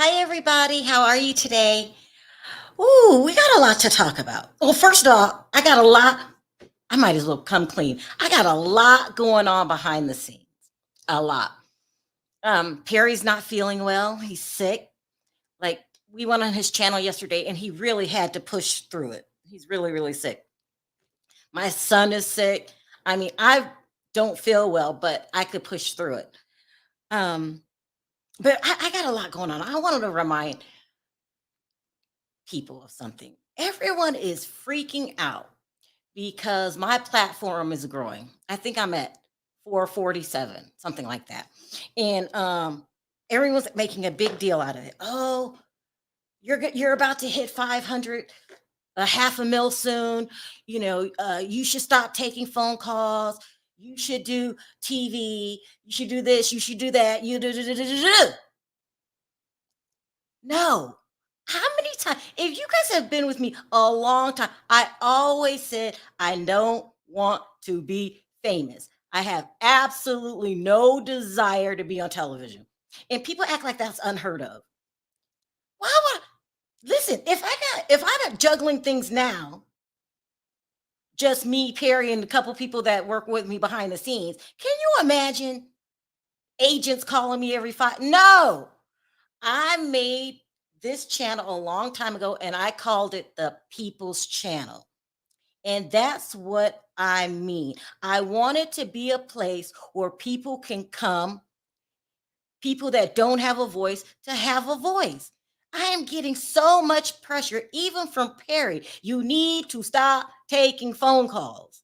Hi, everybody. How are you today? Ooh, we got a lot to talk about. Well, first of all, I got a lot. I might as well come clean. I got a lot going on behind the scenes. A lot. Perry's not feeling well. He's sick. Like we went on his channel yesterday, and he really had to push through it. He's really, really sick. My son is sick. I mean, I don't feel well, but I could push through it. Um, but I got a lot going on. I wanted to remind people of something. Everyone is freaking out because my platform is growing. I think I'm at 447, something like that. And everyone's making a big deal out of it. Oh, you're about to hit 500, a half a mil soon. You should stop taking phone calls. You should do TV. You should do this. You should do that. You do. No. How many times? If you guys have been with me a long time, I always said I don't want to be famous. I have absolutely no desire to be on television. And people act like that's unheard of. Why would listen, if I'm not juggling things now, just me, Perry, and a couple people that work with me behind the scenes, can you imagine agents calling me every five? No. I made this channel a long time ago and I called it the People's Channel. And that's what I mean. I want it to be a place where people can come, people that don't have a voice, to have a voice. I am getting so much pressure, even from Perry. You need to stop taking phone calls.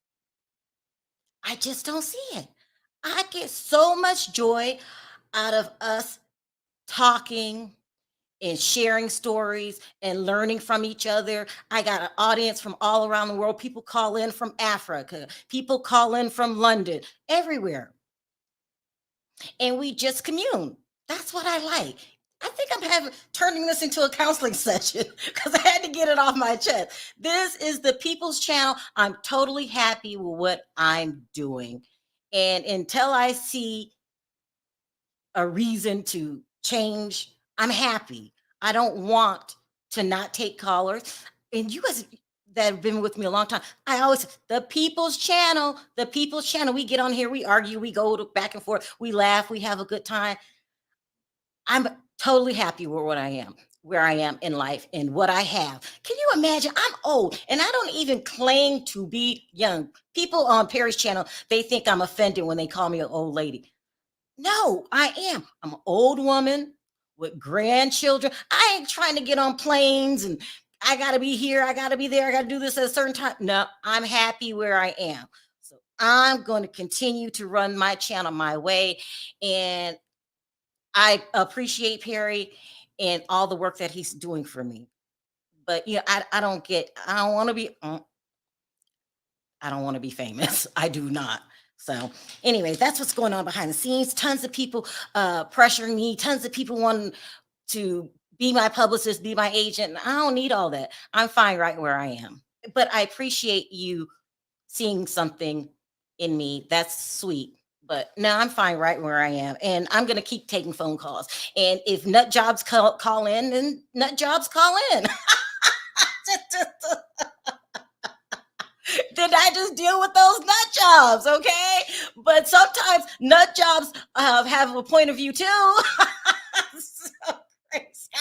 I just don't see it. I get so much joy out of us talking and sharing stories and learning from each other. I got an audience from all around the world. People call in from Africa, people call in from London, everywhere. And we just commune. That's what I like. I think I'm turning this into a counseling session because I had to get it off my chest. This is the People's Channel. I'm totally happy with what I'm doing. And until I see a reason to change, I'm happy. I don't want to not take callers. And you guys that have been with me a long time, I always the People's Channel, the People's Channel. We get on here, we argue, we go back and forth, we laugh, we have a good time. I'm totally happy with what I am, where I am in life and what I have. Can you imagine? I'm old and I don't even claim to be young. People on Perry's channel, they think I'm offended when they call me an old lady. No, I am. I'm an old woman with grandchildren. I ain't trying to get on planes and I got to be here. I got to be there. I got to do this at a certain time. No, I'm happy where I am. So I'm going to continue to run my channel my way. And I appreciate Perry and all the work that he's doing for me. But I don't want to be, I don't want to be famous. I do not. So, anyways, that's what's going on behind the scenes. Tons of people pressuring me. Tons of people wanting to be my publicist, be my agent. I don't need all that. I'm fine right where I am. But I appreciate you seeing something in me. That's sweet. But no, I'm fine right where I am. And I'm going to keep taking phone calls. And if nut jobs call in, then nut jobs call in. Then I just deal with those nut jobs, okay? But sometimes nut jobs have a point of view too. So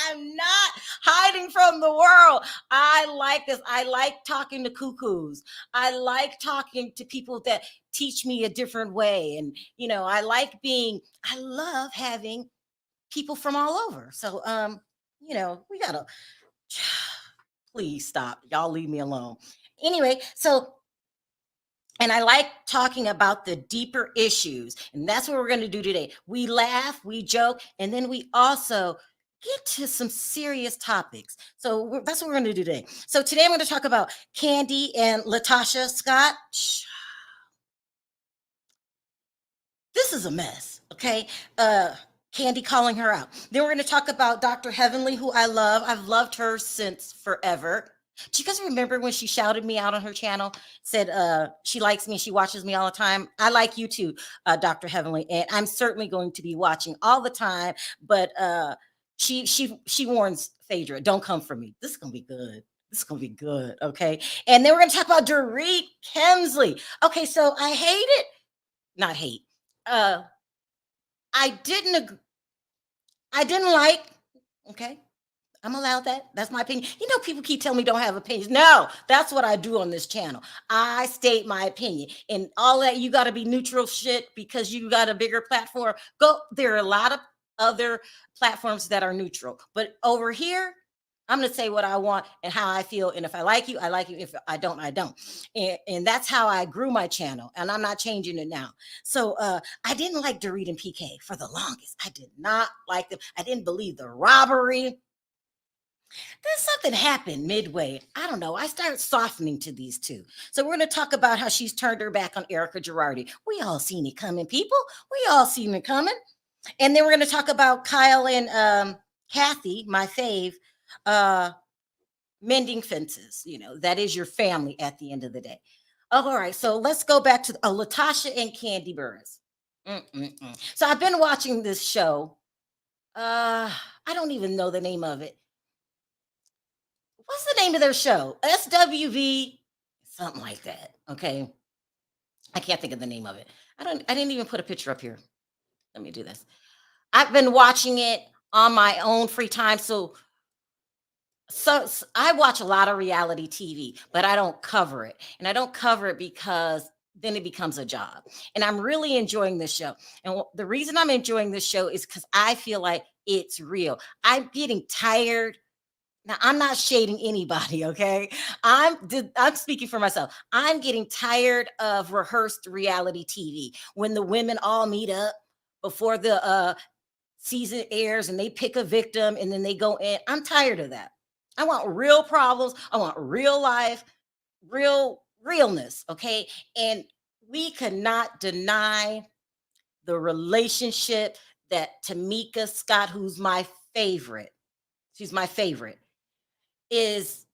I'm not hiding from the world. I like this. I like talking to cuckoos. I like talking to people that teach me a different way. And, I love having people from all over. So, we got to, please stop. Y'all leave me alone. Anyway, so and I like talking about the deeper issues. And that's what we're going to do today. We laugh, we joke, and then we also get to some serious topics. So that's what we're going to do today. So today I'm going to talk about Kandi and Latocha Scott. This is a mess, okay? Kandi calling her out. Then we're going to talk about Dr. Heavenly, who I love. I've loved her since forever. Do you guys remember when she shouted me out on her channel, said she likes me, she watches me all the time? I like you too, Dr. Heavenly, and I'm certainly going to be watching all the time, but She warns Phaedra, don't come for me. This is gonna be good. This is gonna be good. Okay. And then we're gonna talk about Dorit Kemsley. Okay, so I hate it. Not hate. Uh I didn't I didn't like, okay. I'm allowed that. That's my opinion. You know, people keep telling me don't have opinions. No, that's what I do on this channel. I state my opinion. And all that you got to be neutral shit because you got a bigger platform. Go. There are a lot of other platforms that are neutral. But over here, I'm going to say what I want and how I feel. And if I like you, I like you. If I don't, I don't. And that's how I grew my channel. And I'm not changing it now. So I didn't like Dorit and PK for the longest. I did not like them. I didn't believe the robbery. Then something happened midway. I don't know. I started softening to these two. So we're going to talk about how she's turned her back on Erika Girardi. We all seen it coming, people. We all seen it coming. And then we're going to talk about Kyle and Kathy, my fave, mending fences. You know, that is your family at the end of the day. Oh, all right. So let's go back to Latocha and Kandi Burruss. So I've been watching this show. I don't even know the name of it. What's the name of their show? SWV, something like that. Okay. I can't think of the name of it. I didn't even put a picture up here. Let me do this. I've been watching it on my own free time. So I watch a lot of reality TV, but I don't cover it. And I don't cover it because then it becomes a job. And I'm really enjoying this show. And the reason I'm enjoying this show is because I feel like it's real. I'm getting tired. Now, I'm not shading anybody, okay? I'm speaking for myself. I'm getting tired of rehearsed reality TV when the women all meet up before the season airs and they pick a victim and then they go in. I'm tired of that. I want real problems. I want real life, realness, okay? And we cannot deny the relationship that Tamika Scott, who's my favorite, she's my favorite, is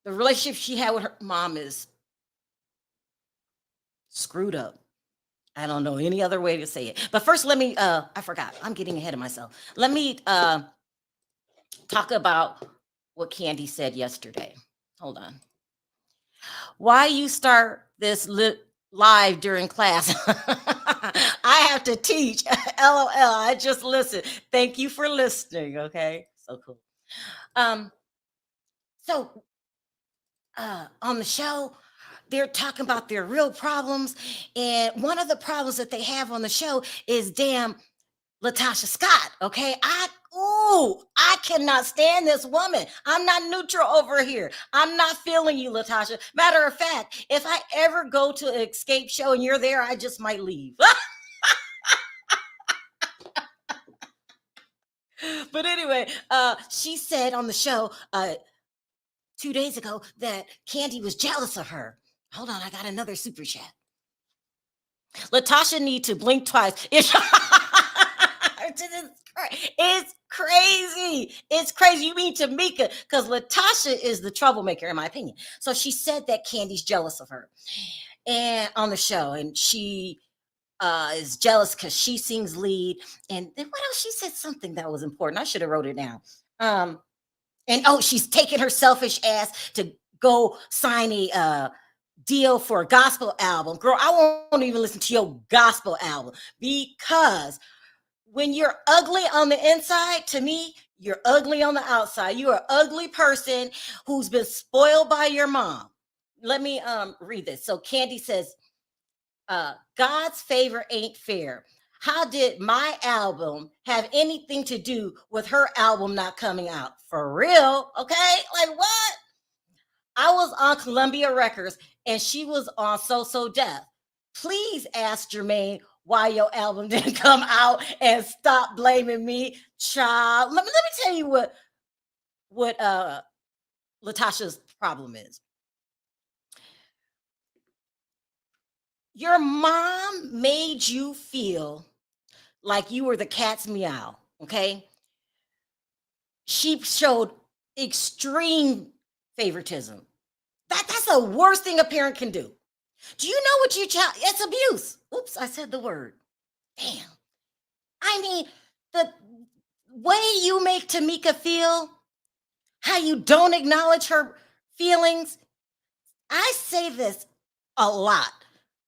the relationship she had with her mom is screwed up. I don't know any other way to say it. But first, let me, I forgot. I'm getting ahead of myself. Let me talk about what Kandi said yesterday. Hold on. Why you start this live during class? I have to teach. LOL. I just listen. Thank you for listening. Okay. So cool. So on the show, they're talking about their real problems. And one of the problems that they have on the show is damn Latocha Scott. Okay. I cannot stand this woman. I'm not neutral over here. I'm not feeling you, Latocha. Matter of fact, if I ever go to an escape show and you're there, I just might leave. But anyway, she said on the show 2 days ago that Kandi was jealous of her. Hold on, I got another super chat. Latocha need to blink twice. It's crazy. It's crazy. You mean Tamika? Because Latocha is the troublemaker, in my opinion. So she said that Kandi's jealous of her, and on the show, and she is jealous because she sings lead. And then what else? She said something that was important. I should have wrote it down. And she's taking her selfish ass to go sign a deal for a gospel album. Girl, I won't even listen to your gospel album because when you're ugly on the inside, to me, you're ugly on the outside. You're an ugly person who's been spoiled by your mom. Let me read this. So Kandi says, God's favor ain't fair. How did my album have anything to do with her album not coming out? For real? Okay? Like what? I was on Columbia Records and she was on So Deaf. Please ask Jermaine why your album didn't come out and stop blaming me, child. Let me tell you what Latocha's problem is. Your mom made you feel like you were the cat's meow, okay? She showed extreme favoritism. That's the worst thing a parent can do. Do you know what your child? It's abuse. Oops, I said the word. Damn. I mean, way you make Tamika feel, how you don't acknowledge her feelings. I say this a lot.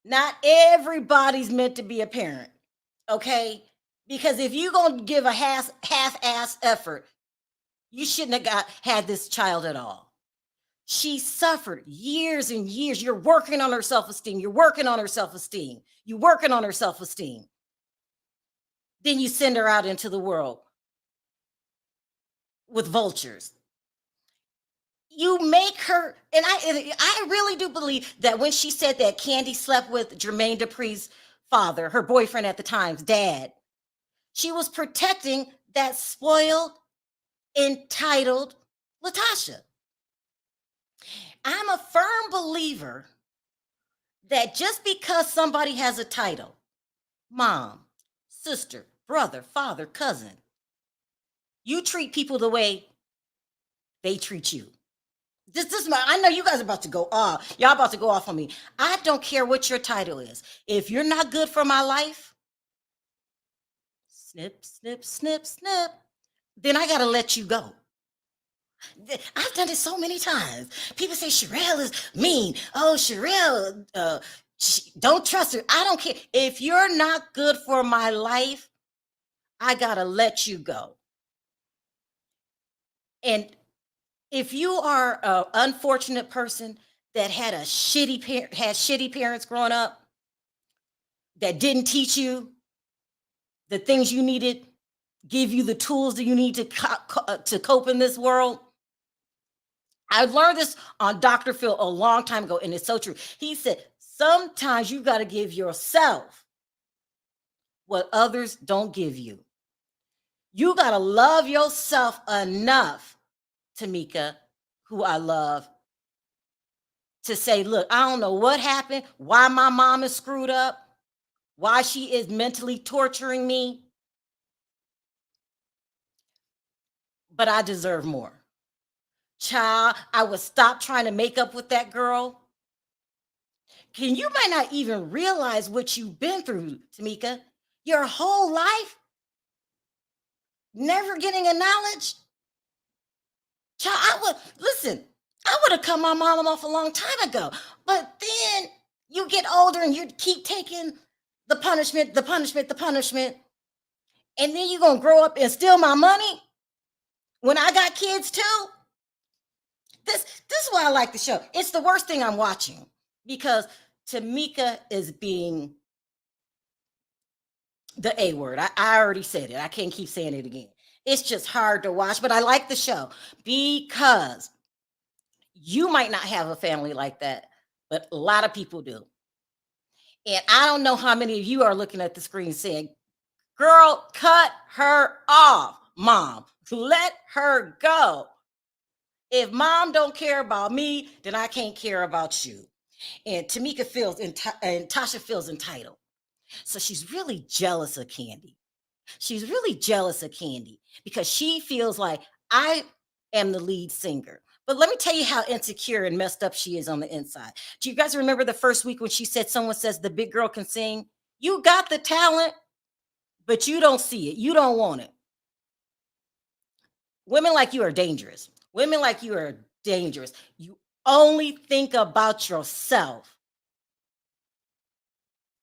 Not everybody's meant to be a parent, okay? Because if you're gonna give a half-ass effort, you shouldn't have had this child at all. She suffered years and years. You're working on her self-esteem. You're working on her self-esteem. You're working on her self-esteem. Then you send her out into the world with vultures. You make her, and I really do believe that when she said that Kandi slept with Jermaine Dupri's father, her boyfriend at the time's dad, she was protecting that spoiled, entitled Latocha. I'm a firm believer that just because somebody has a title, mom, sister, brother, father, cousin, you treat people the way they treat you. I know you guys are about to go off. Y'all about to go off on me. I don't care what your title is. If you're not good for my life, snip, snip, snip, snip, then I got to let you go. I've done it so many times. People say Sherelle is mean. Oh, Sherelle, don't trust her. I don't care. If you're not good for my life, I got to let you go. And if you are an unfortunate person that had shitty parents growing up that didn't teach you the things you needed, give you the tools that you need to cope in this world. I learned this on Dr. Phil a long time ago, and it's so true. He said, sometimes you got to give yourself what others don't give you. You got to love yourself enough, Tamika, who I love, to say, look, I don't know what happened, why my mom is screwed up, why she is mentally torturing me, but I deserve more. Child, I would stop trying to make up with that girl. You might not even realize what you've been through, Tamika. Your whole life, never getting acknowledged. Child, I would have cut my mom off a long time ago. But then you get older and you keep taking the punishment, and then you're gonna grow up and steal my money when I got kids too. This is why I like the show. It's the worst thing I'm watching because Tamika is being the A word. I already said it. I can't keep saying it again. It's just hard to watch, but I like the show because you might not have a family like that, but a lot of people do. And I don't know how many of you are looking at the screen saying, girl, cut her off, mom. Let her go. If mom don't care about me, then I can't care about you. And Tamika feels and Tasha feels entitled. So she's really jealous of Kandi. She's really jealous of Kandi because she feels like I am the lead singer. But let me tell you how insecure and messed up she is on the inside. Do you guys remember the first week when she said someone says the big girl can sing? You got the talent, but you don't see it. You don't want it. Women like you are dangerous. Women like you are dangerous. You only think about yourself.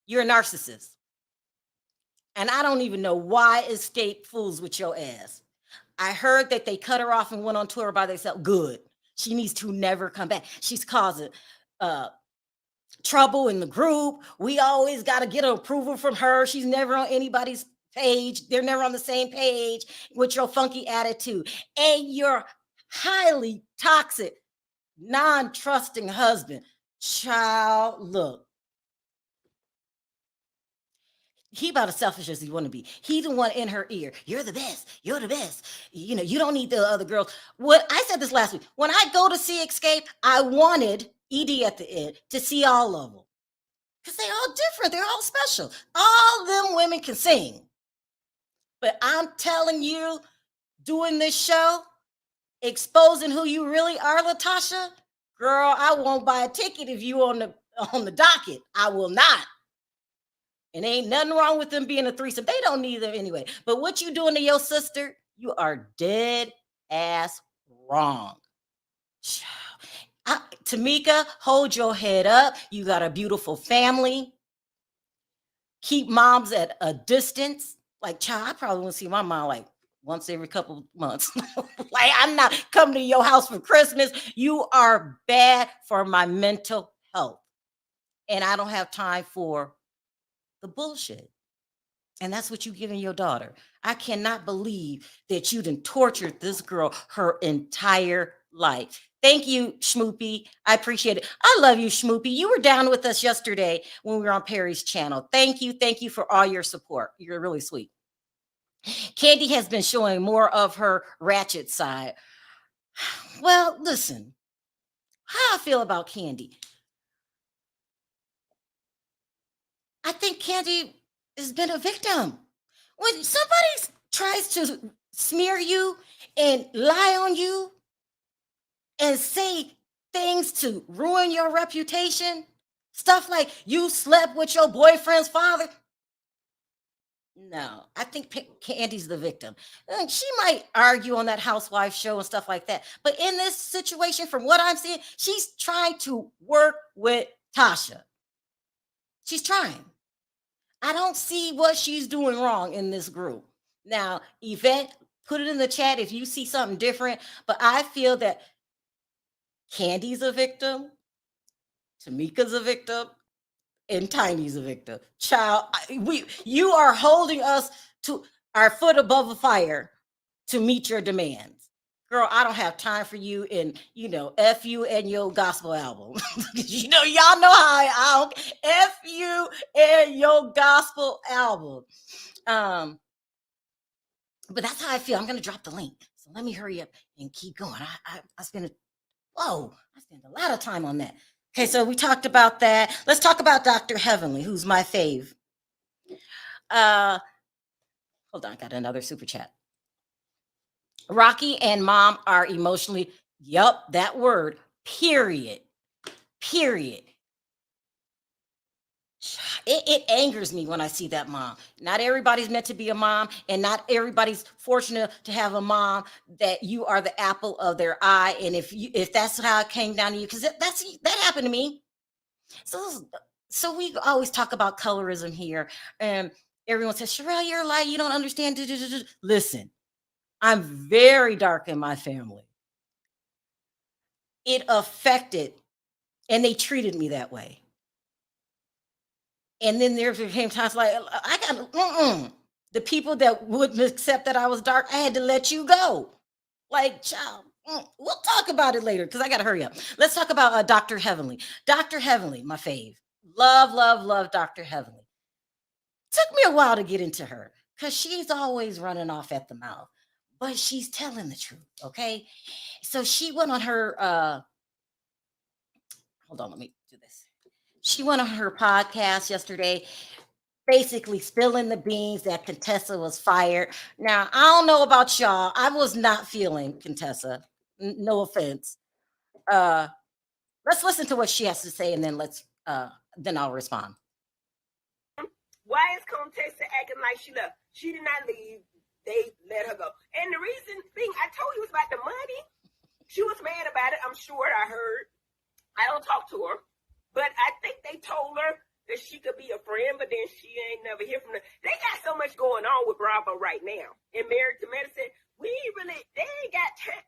You're a narcissist. And I don't even know why Escape fools with your ass. I heard that they cut her off and went on tour by themselves. Good. She needs to never come back. She's causing trouble in the group. We always got to get approval from her. She's never on anybody's page. They're never on the same page with your funky attitude. And your highly toxic, non-trusting husband. Child, look. He about as selfish as he want to be. He the one in her ear. You're the best. You're the best. You know, you don't need the other girls. What I said this last week. When I go to see Escape, I wanted ED at the end to see all of them. Because they're all different. They're all special. All them women can sing. But I'm telling you, doing this show, exposing who you really are, Latocha, girl, I won't buy a ticket if you on the docket. I will not. And ain't nothing wrong with them being a threesome. They don't need them anyway. But what you doing to your sister, You are dead ass wrong. Tamika, hold your head up. You got a beautiful family. Keep moms at a distance. Like, child, I probably want to see my mom like once every couple months. Like, I'm not coming to your house for Christmas. You are bad for my mental health. And I don't have time for the bullshit. And that's what you giving your daughter. I cannot believe that you done tortured this girl her entire life. Thank you, Schmoopy. I appreciate it. I love you, Schmoopy. You were down with us yesterday when we were on Perry's channel. Thank you. Thank you for all your support. You're really sweet. Kandi has been showing more of her ratchet side. Well, listen, how I feel about Kandi. I think Kandi has been a victim. When somebody tries to smear you and lie on you and say things to ruin your reputation, stuff like you slept with your boyfriend's father. No, I think Kandi's the victim. And she might argue on that housewife show and stuff like that. But in this situation, from what I'm seeing, she's trying to work with Tasha. She's trying. I don't see what she's doing wrong in this group. Now, Yvette, put it in the chat if you see something different. But I feel that Kandi's a victim, Tamika's a victim, and Tiny's a victim. Child, you are holding us to our foot above the fire to meet your demands. Girl, I don't have time for you and, F you and your gospel album. Y'all know how I F you and your gospel album. But that's how I feel. I'm going to drop the link. So let me hurry up and keep going. I spend a lot of time on that. Okay, so we talked about that. Let's talk about Dr. Heavenly, who's my fave. Hold on, I got another super chat. Rocky and mom are emotionally, that word, period. It angers me when I see that mom. Not everybody's meant to be a mom, and not everybody's fortunate to have a mom that you are the apple of their eye. And if that's how it came down to you, because that happened to me. So we always talk about colorism here, and everyone says, Sherelle, you're light, you don't understand. Listen, I'm very dark in my family. It affected, and they treated me that way. And then there became times like the people that wouldn't accept that I was dark, I had to let you go. Like, child, we'll talk about it later because I got to hurry up. Let's talk about Dr. Heavenly. Dr. Heavenly, my fave. Love Dr. Heavenly. Took me a while to get into her because she's always running off at the mouth, but she's telling the truth, okay? So she went on her, hold on, let me do this. She went on her podcast yesterday, basically spilling the beans that Contessa was fired. Now, I don't know about y'all. I was not feeling Contessa. No offense. Let's listen to what she has to say, and then then I'll respond. Why is Contessa acting like she left? She did not leave. They let her go. And the reason being, I told you it was about the money. She was mad about it. I'm sure I heard. I don't talk to her. But I think they told her that she could be a friend, but then she ain't never hear from them. They got so much going on with Bravo right now. And Married to Medicine, they ain't got time.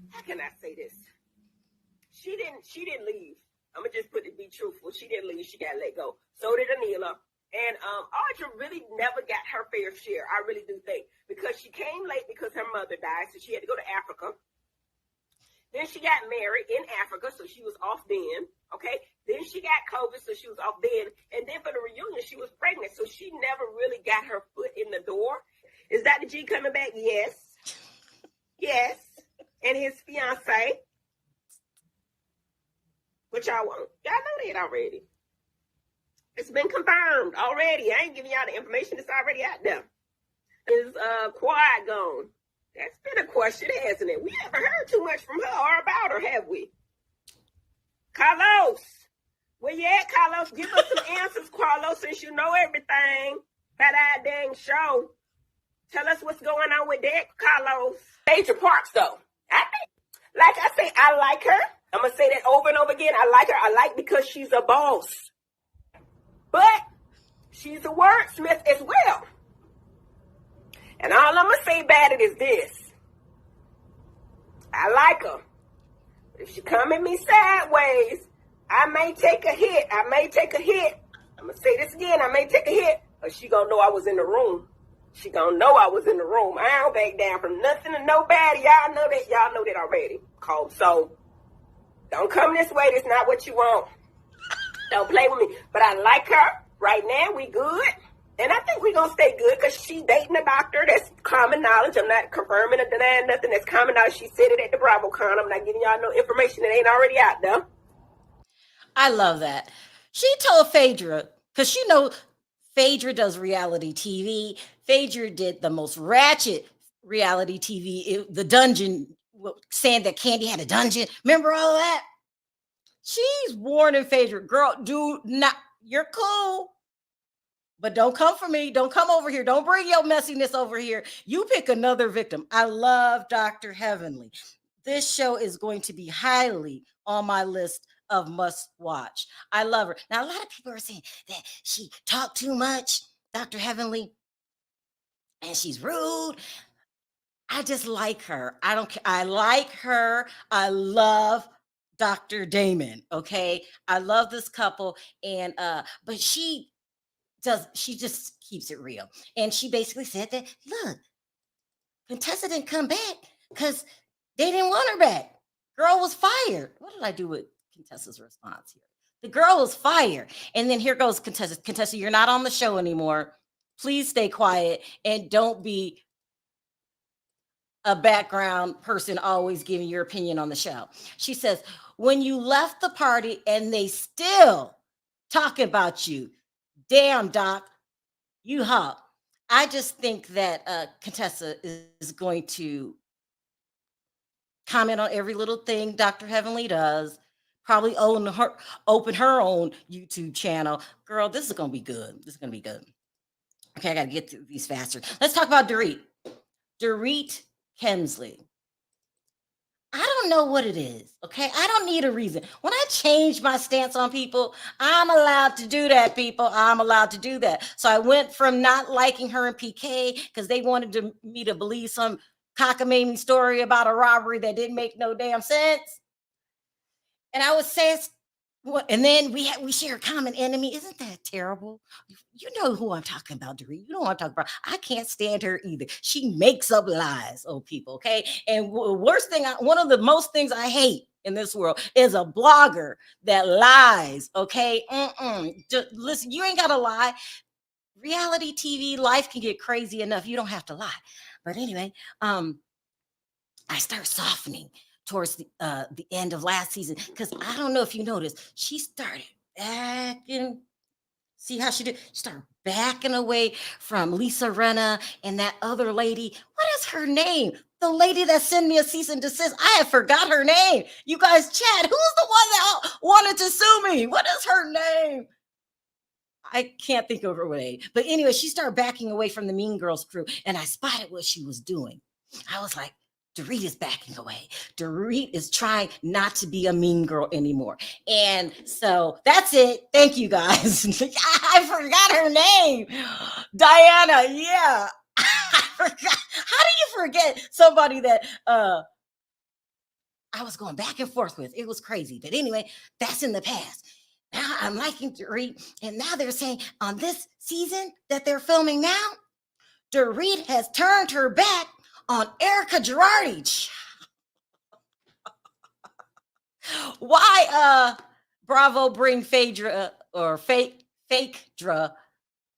How can I say this? She didn't leave. I'm going to just be truthful. She didn't leave. She got let go. So did Anila. And Audra really never got her fair share. I really do think. Because she came late because her mother died, so she had to go to Africa. Then she got married in Africa, so she was off then, okay? Then she got COVID, so she was off then. And then for the reunion, she was pregnant, so she never really got her foot in the door. Is Dr. G coming back? Yes. Yes. And his fiance. But y'all won't. Y'all know that already. It's been confirmed already. I ain't giving y'all the information that's already out there. Is Quad gone? That's been a question, hasn't it? We haven't heard too much from her or about her, have we? Carlos, where you at, Carlos? Give us some answers, Carlos, since you know everything about our dang show. Tell us what's going on with that, Carlos. Major parts, though. Like I say, I like her. I'm going to say that over and over again. I like her. I like because she's a boss. But she's a wordsmith as well. And all I'm going to say about it is this. I like her. If she come at me sideways, I may take a hit. I'm going to say this again. I may take a hit. But she going to know I was in the room. She going to know I was in the room. I don't back down from nothing to nobody. Y'all know that. Y'all know that already. So don't come this way. That's not what you want. Don't play with me. But I like her. Right now, we good. And I think we're going to stay good because she's dating a doctor. That's common knowledge. I'm not confirming or denying nothing. That's common knowledge. She said it at the BravoCon. I'm not giving y'all no information that ain't already out there. I love that. She told Phaedra, because you know Phaedra does reality TV. Phaedra did the most ratchet reality TV, the dungeon, saying that Kandi had a dungeon. Remember all of that? She's warning Phaedra, girl, do not, you're cool. But don't come for me. Don't come over here. Don't bring your messiness over here. You pick another victim. I love Dr. Heavenly. This show is going to be highly on my list of must watch. I love her. Now, a lot of people are saying that she talked too much, Dr. Heavenly, and she's rude. I just like her. I don't care. I like her. I love Dr. Damon. Okay. I love this couple. And but she just keeps it real. And she basically said that, look, Contessa didn't come back because they didn't want her back. Girl was fired. What did I do with Contessa's response here? The girl was fired. And then here goes Contessa. Contessa, you're not on the show anymore. Please stay quiet and don't be a background person always giving your opinion on the show. She says, when you left the party and they still talk about you, damn, Doc, you hop. I just think that Contessa is going to comment on every little thing Dr. Heavenly does, probably open her own YouTube channel. Girl, this is going to be good. This is going to be good. Okay, I got to get through these faster. Let's talk about Dorit. Dorit Kemsley. I don't know what it is, okay? I don't need a reason. When I change my stance on people, I'm allowed to do that, people. I'm allowed to do that. So I went from not liking her in PK because they wanted me to believe some cockamamie story about a robbery that didn't make no damn sense. And I would say, and then we share a common enemy. Isn't that terrible? You know who I'm talking about, Dorit. You know what I'm talking about. I can't stand her either. She makes up lies, people, okay? And worst thing, one of the most things I hate in this world is a blogger that lies, okay? Just listen, you ain't got to lie. Reality TV, life can get crazy enough. You don't have to lie. But anyway, I start softening towards the end of last season because I don't know if you noticed, she started backing. See how she did? She started backing away from Lisa Rinna and that other lady. What is her name? The lady that sent me a cease and desist. I have forgot her name. You guys chat. Who's the one that wanted to sue me? What is her name? I can't think of her name. But anyway, she started backing away from the Mean Girls crew, and I spotted what she was doing. I was like, Dorit is backing away. Dorit is trying not to be a mean girl anymore. And so that's it. Thank you, guys. I forgot her name. Diana. Yeah. I forgot. How do you forget somebody that I was going back and forth with? It was crazy. But anyway, that's in the past. Now I'm liking Dorit. And now they're saying on this season that they're filming now, Dorit has turned her back on Erika Girardi. Why Bravo bring Phaedra or Phaedra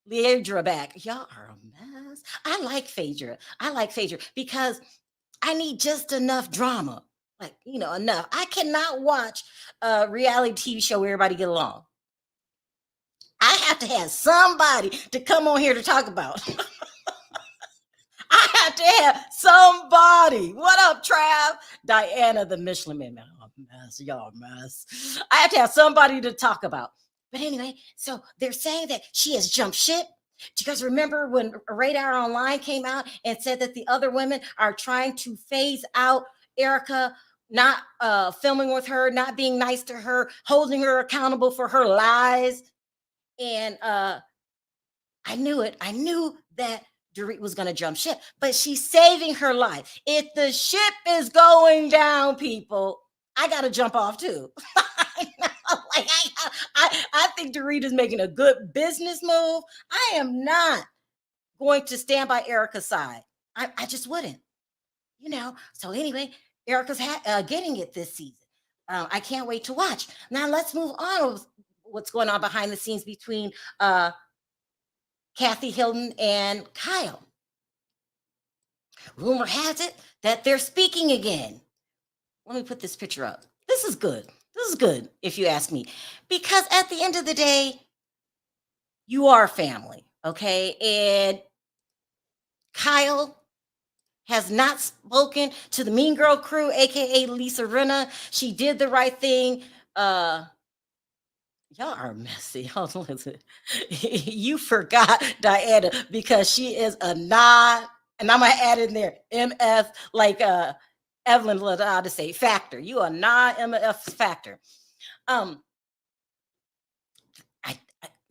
Liedra back? Y'all are a mess. I like Phaedra because I need just enough drama. Like, enough. I cannot watch a reality TV show where everybody get along. I have to have somebody to come on here to talk about. I have to have somebody. What up, Trav? Diana, the Michelin Man. Oh, mess. Y'all mess. I have to have somebody to talk about. But anyway, so they're saying that she has jumped ship. Do you guys remember when Radar Online came out and said that the other women are trying to phase out Erika, not filming with her, not being nice to her, holding her accountable for her lies? And I knew it. I knew that Dorit was going to jump ship, but she's saving her life. If the ship is going down, people, I got to jump off too. I think Dorit is making a good business move. I am not going to stand by Erika's side. I just wouldn't, So anyway, Erika's getting it this season. I can't wait to watch. Now let's move on with what's going on behind the scenes between Kathy Hilton and Kyle. Rumor has it that they're speaking again. Let me put this picture up. This is good. This is good, if you ask me, because at the end of the day, you are family, okay? And Kyle has not spoken to the Mean Girl crew, aka Lisa Rinna. She did the right thing. Y'all are messy. Hold on, listen. You forgot Diana because she is a non, and I'm gonna add in there MF, like Evelyn would to say factor. You are non-MF factor. I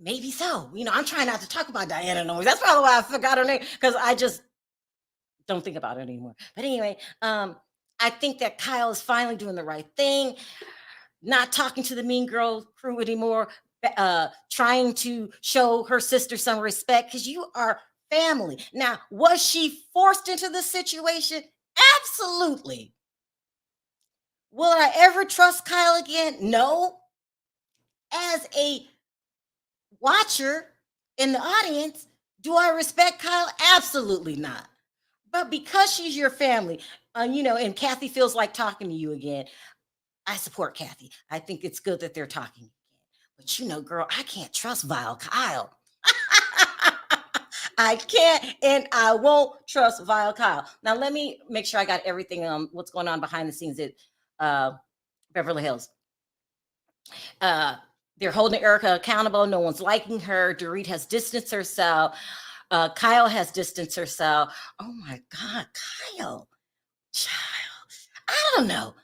maybe so. I'm trying not to talk about Diana no more. That's probably why I forgot her name, because I just don't think about it anymore. But anyway, I think that Kyle is finally doing the right thing, not talking to the Mean Girl crew anymore, trying to show her sister some respect, because you are family. Now, was she forced into this situation? Absolutely. Will I ever trust Kyle again? No. As a watcher in the audience, do I respect Kyle? Absolutely not. But because she's your family, and Kathy feels like talking to you again, I support Kathy. I think it's good that they're talking again. But girl, I can't trust vile Kyle. I can't and I won't trust vile Kyle. Now, let me make sure I got everything what's going on behind the scenes at Beverly Hills. They're holding Erika accountable. No one's liking her. Dorit has distanced herself. Kyle has distanced herself. Oh my God, Kyle. Child. I don't know.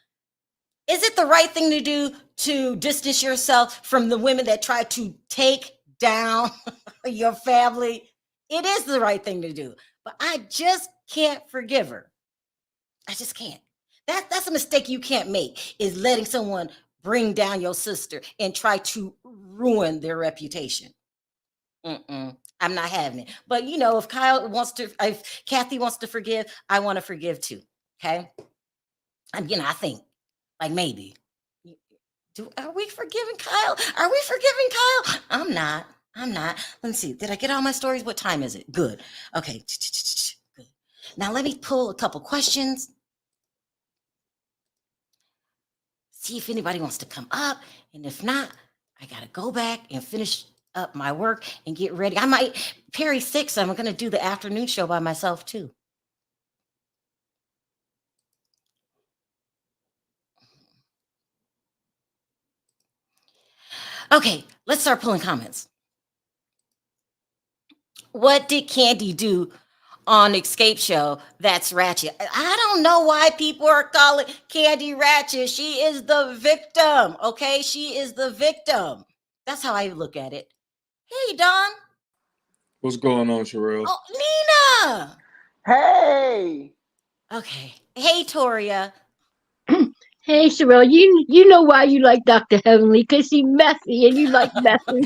Is it the right thing to do to distance yourself from the women that try to take down your family? It is the right thing to do. But I just can't forgive her. I just can't. That's a mistake you can't make, is letting someone bring down your sister and try to ruin their reputation. I'm not having it. But if if Kathy wants to forgive, I want to forgive too. Okay. I think like maybe. Are we forgiving Kyle? Are we forgiving Kyle? I'm not. Let me see. Did I get all my stories? What time is it? Good. Okay. Good. Now let me pull a couple questions. See if anybody wants to come up. And if not, I got to go back and finish up my work and get ready. I might, Perry 6, I'm going to do the afternoon show by myself too. Okay, let's start pulling comments. What did Kandi do on Escape Show that's ratchet? I don't know why people are calling Kandi ratchet. She is the victim, okay? She is the victim. That's how I look at it. Hey, Don. What's going on, Sherelle? Oh, Nina. Hey. Okay. Hey, Toria. Hey, Sherelle, you know why you like Dr. Heavenly, because she's messy and you like messy.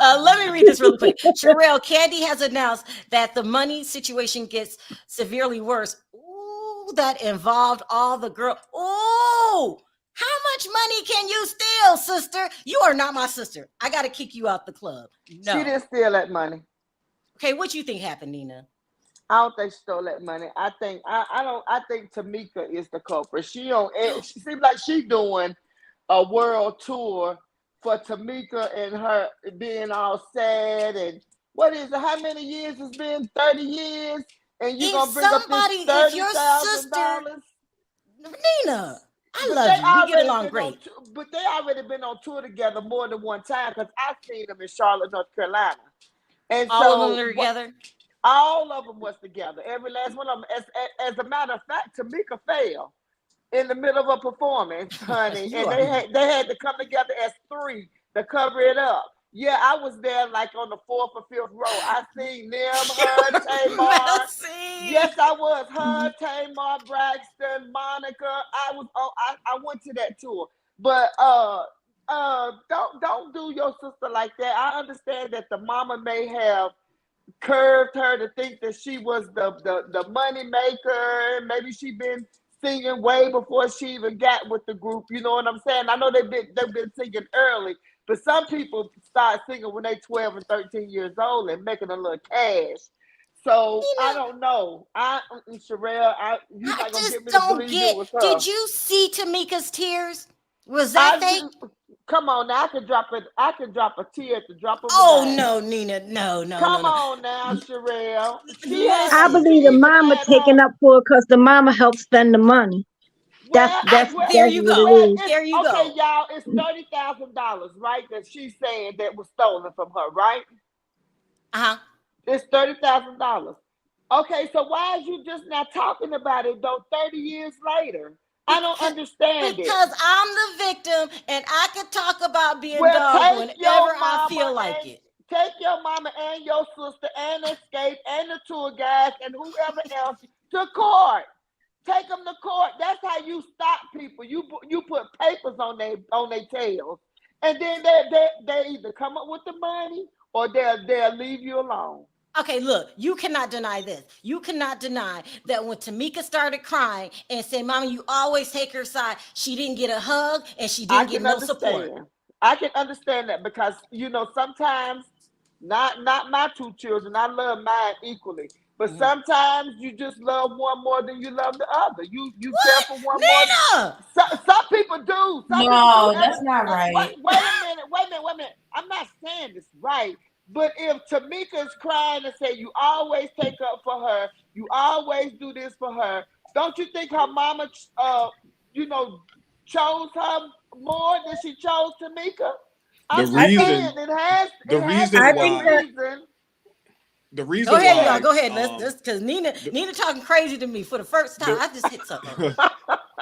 Let me read this really quick. Sherelle, Kandi has announced that the money situation gets severely worse. Ooh, that involved all the girls. Ooh, how much money can you steal, sister? You are not my sister. I got to kick you out the club. No. She didn't steal that money. Okay, what you think happened, Nina? I don't think she stole that money. I think Tamika is the culprit. She seems like she's doing a world tour for Tamika and her being all sad. And what is it? How many years it's been? 30 years? And you're gonna bring up this $30,000? Nina, I love you. We get along great. But they already been on tour together more than one time, because I've seen them in Charlotte, North Carolina. And All of them so are together. all of them was together. Every last one of them. As a matter of fact, Tamika fell in the middle of a performance, honey, You and are they had to come together as three to cover it up. Yeah, I was there like on the 4th or 5th row. I seen them, her, Tamar. messy. Yes, I was. Her, Tamar, Braxton, Monica. I was. Oh, I went to that tour. But don't do your sister like that. I understand that the mama may have curved her to think that she was the money maker. Maybe she been singing way before she even got with the group. You know what I'm saying? I know they've been singing early, but some people start singing when they 12 and 13 years old and making a little cash. So I Nina, don't know. Sherelle, you're I not gonna just get me to don't believe it get. was her. Did you see Tamika's tears? Was that I fake? just come on now. I can drop it. I can drop a tear at the drop of a Oh dime. no, Nina, no, no, no, Come no. on now, Sherelle. I Listen, She believe the even mama had taking her. up for it because the mama helped spend the money. That's Well, that's well, there that's you what go. it is. it's There you okay, go. y'all. It's $30,000, right? That she's saying that was stolen from her, right? Uh-huh. It's $30,000. Okay, so why is you just not talking about it though? 30 years later, I don't Because, understand it. because I'm the victim and I can talk about being Well, dogged whenever I feel like it. take your mama and your sister and Escape and the tour guys and whoever else to court. Take them to court. That's how you stop people. You put papers on their tails, and then they either come up with the money or they'll leave you alone. Okay, look, you cannot deny this. You cannot deny that when Tamika started crying and said, Mama, you always take her side, she didn't get a hug and she I didn't get can no support. understand. I can understand that because sometimes not my two children. I love mine equally. But Mhm. sometimes you just love one more than you love the other. You care What? for one more. Nina! Some people do. Some people do. No, that's not right. Wait a minute. Wait a minute. Wait a minute. I'm not saying this right. But if Tamika's crying and say you always take up for her, you always do this for her, don't you think her mama, you know, chose her more than she chose Tamika? The I'm I just think saying reason, it the has to reason I be a think why, that reason. the Go reason ahead, y'all. why, Go ahead. Let's because the, Nina talking crazy to me for the first time. the I just hit something.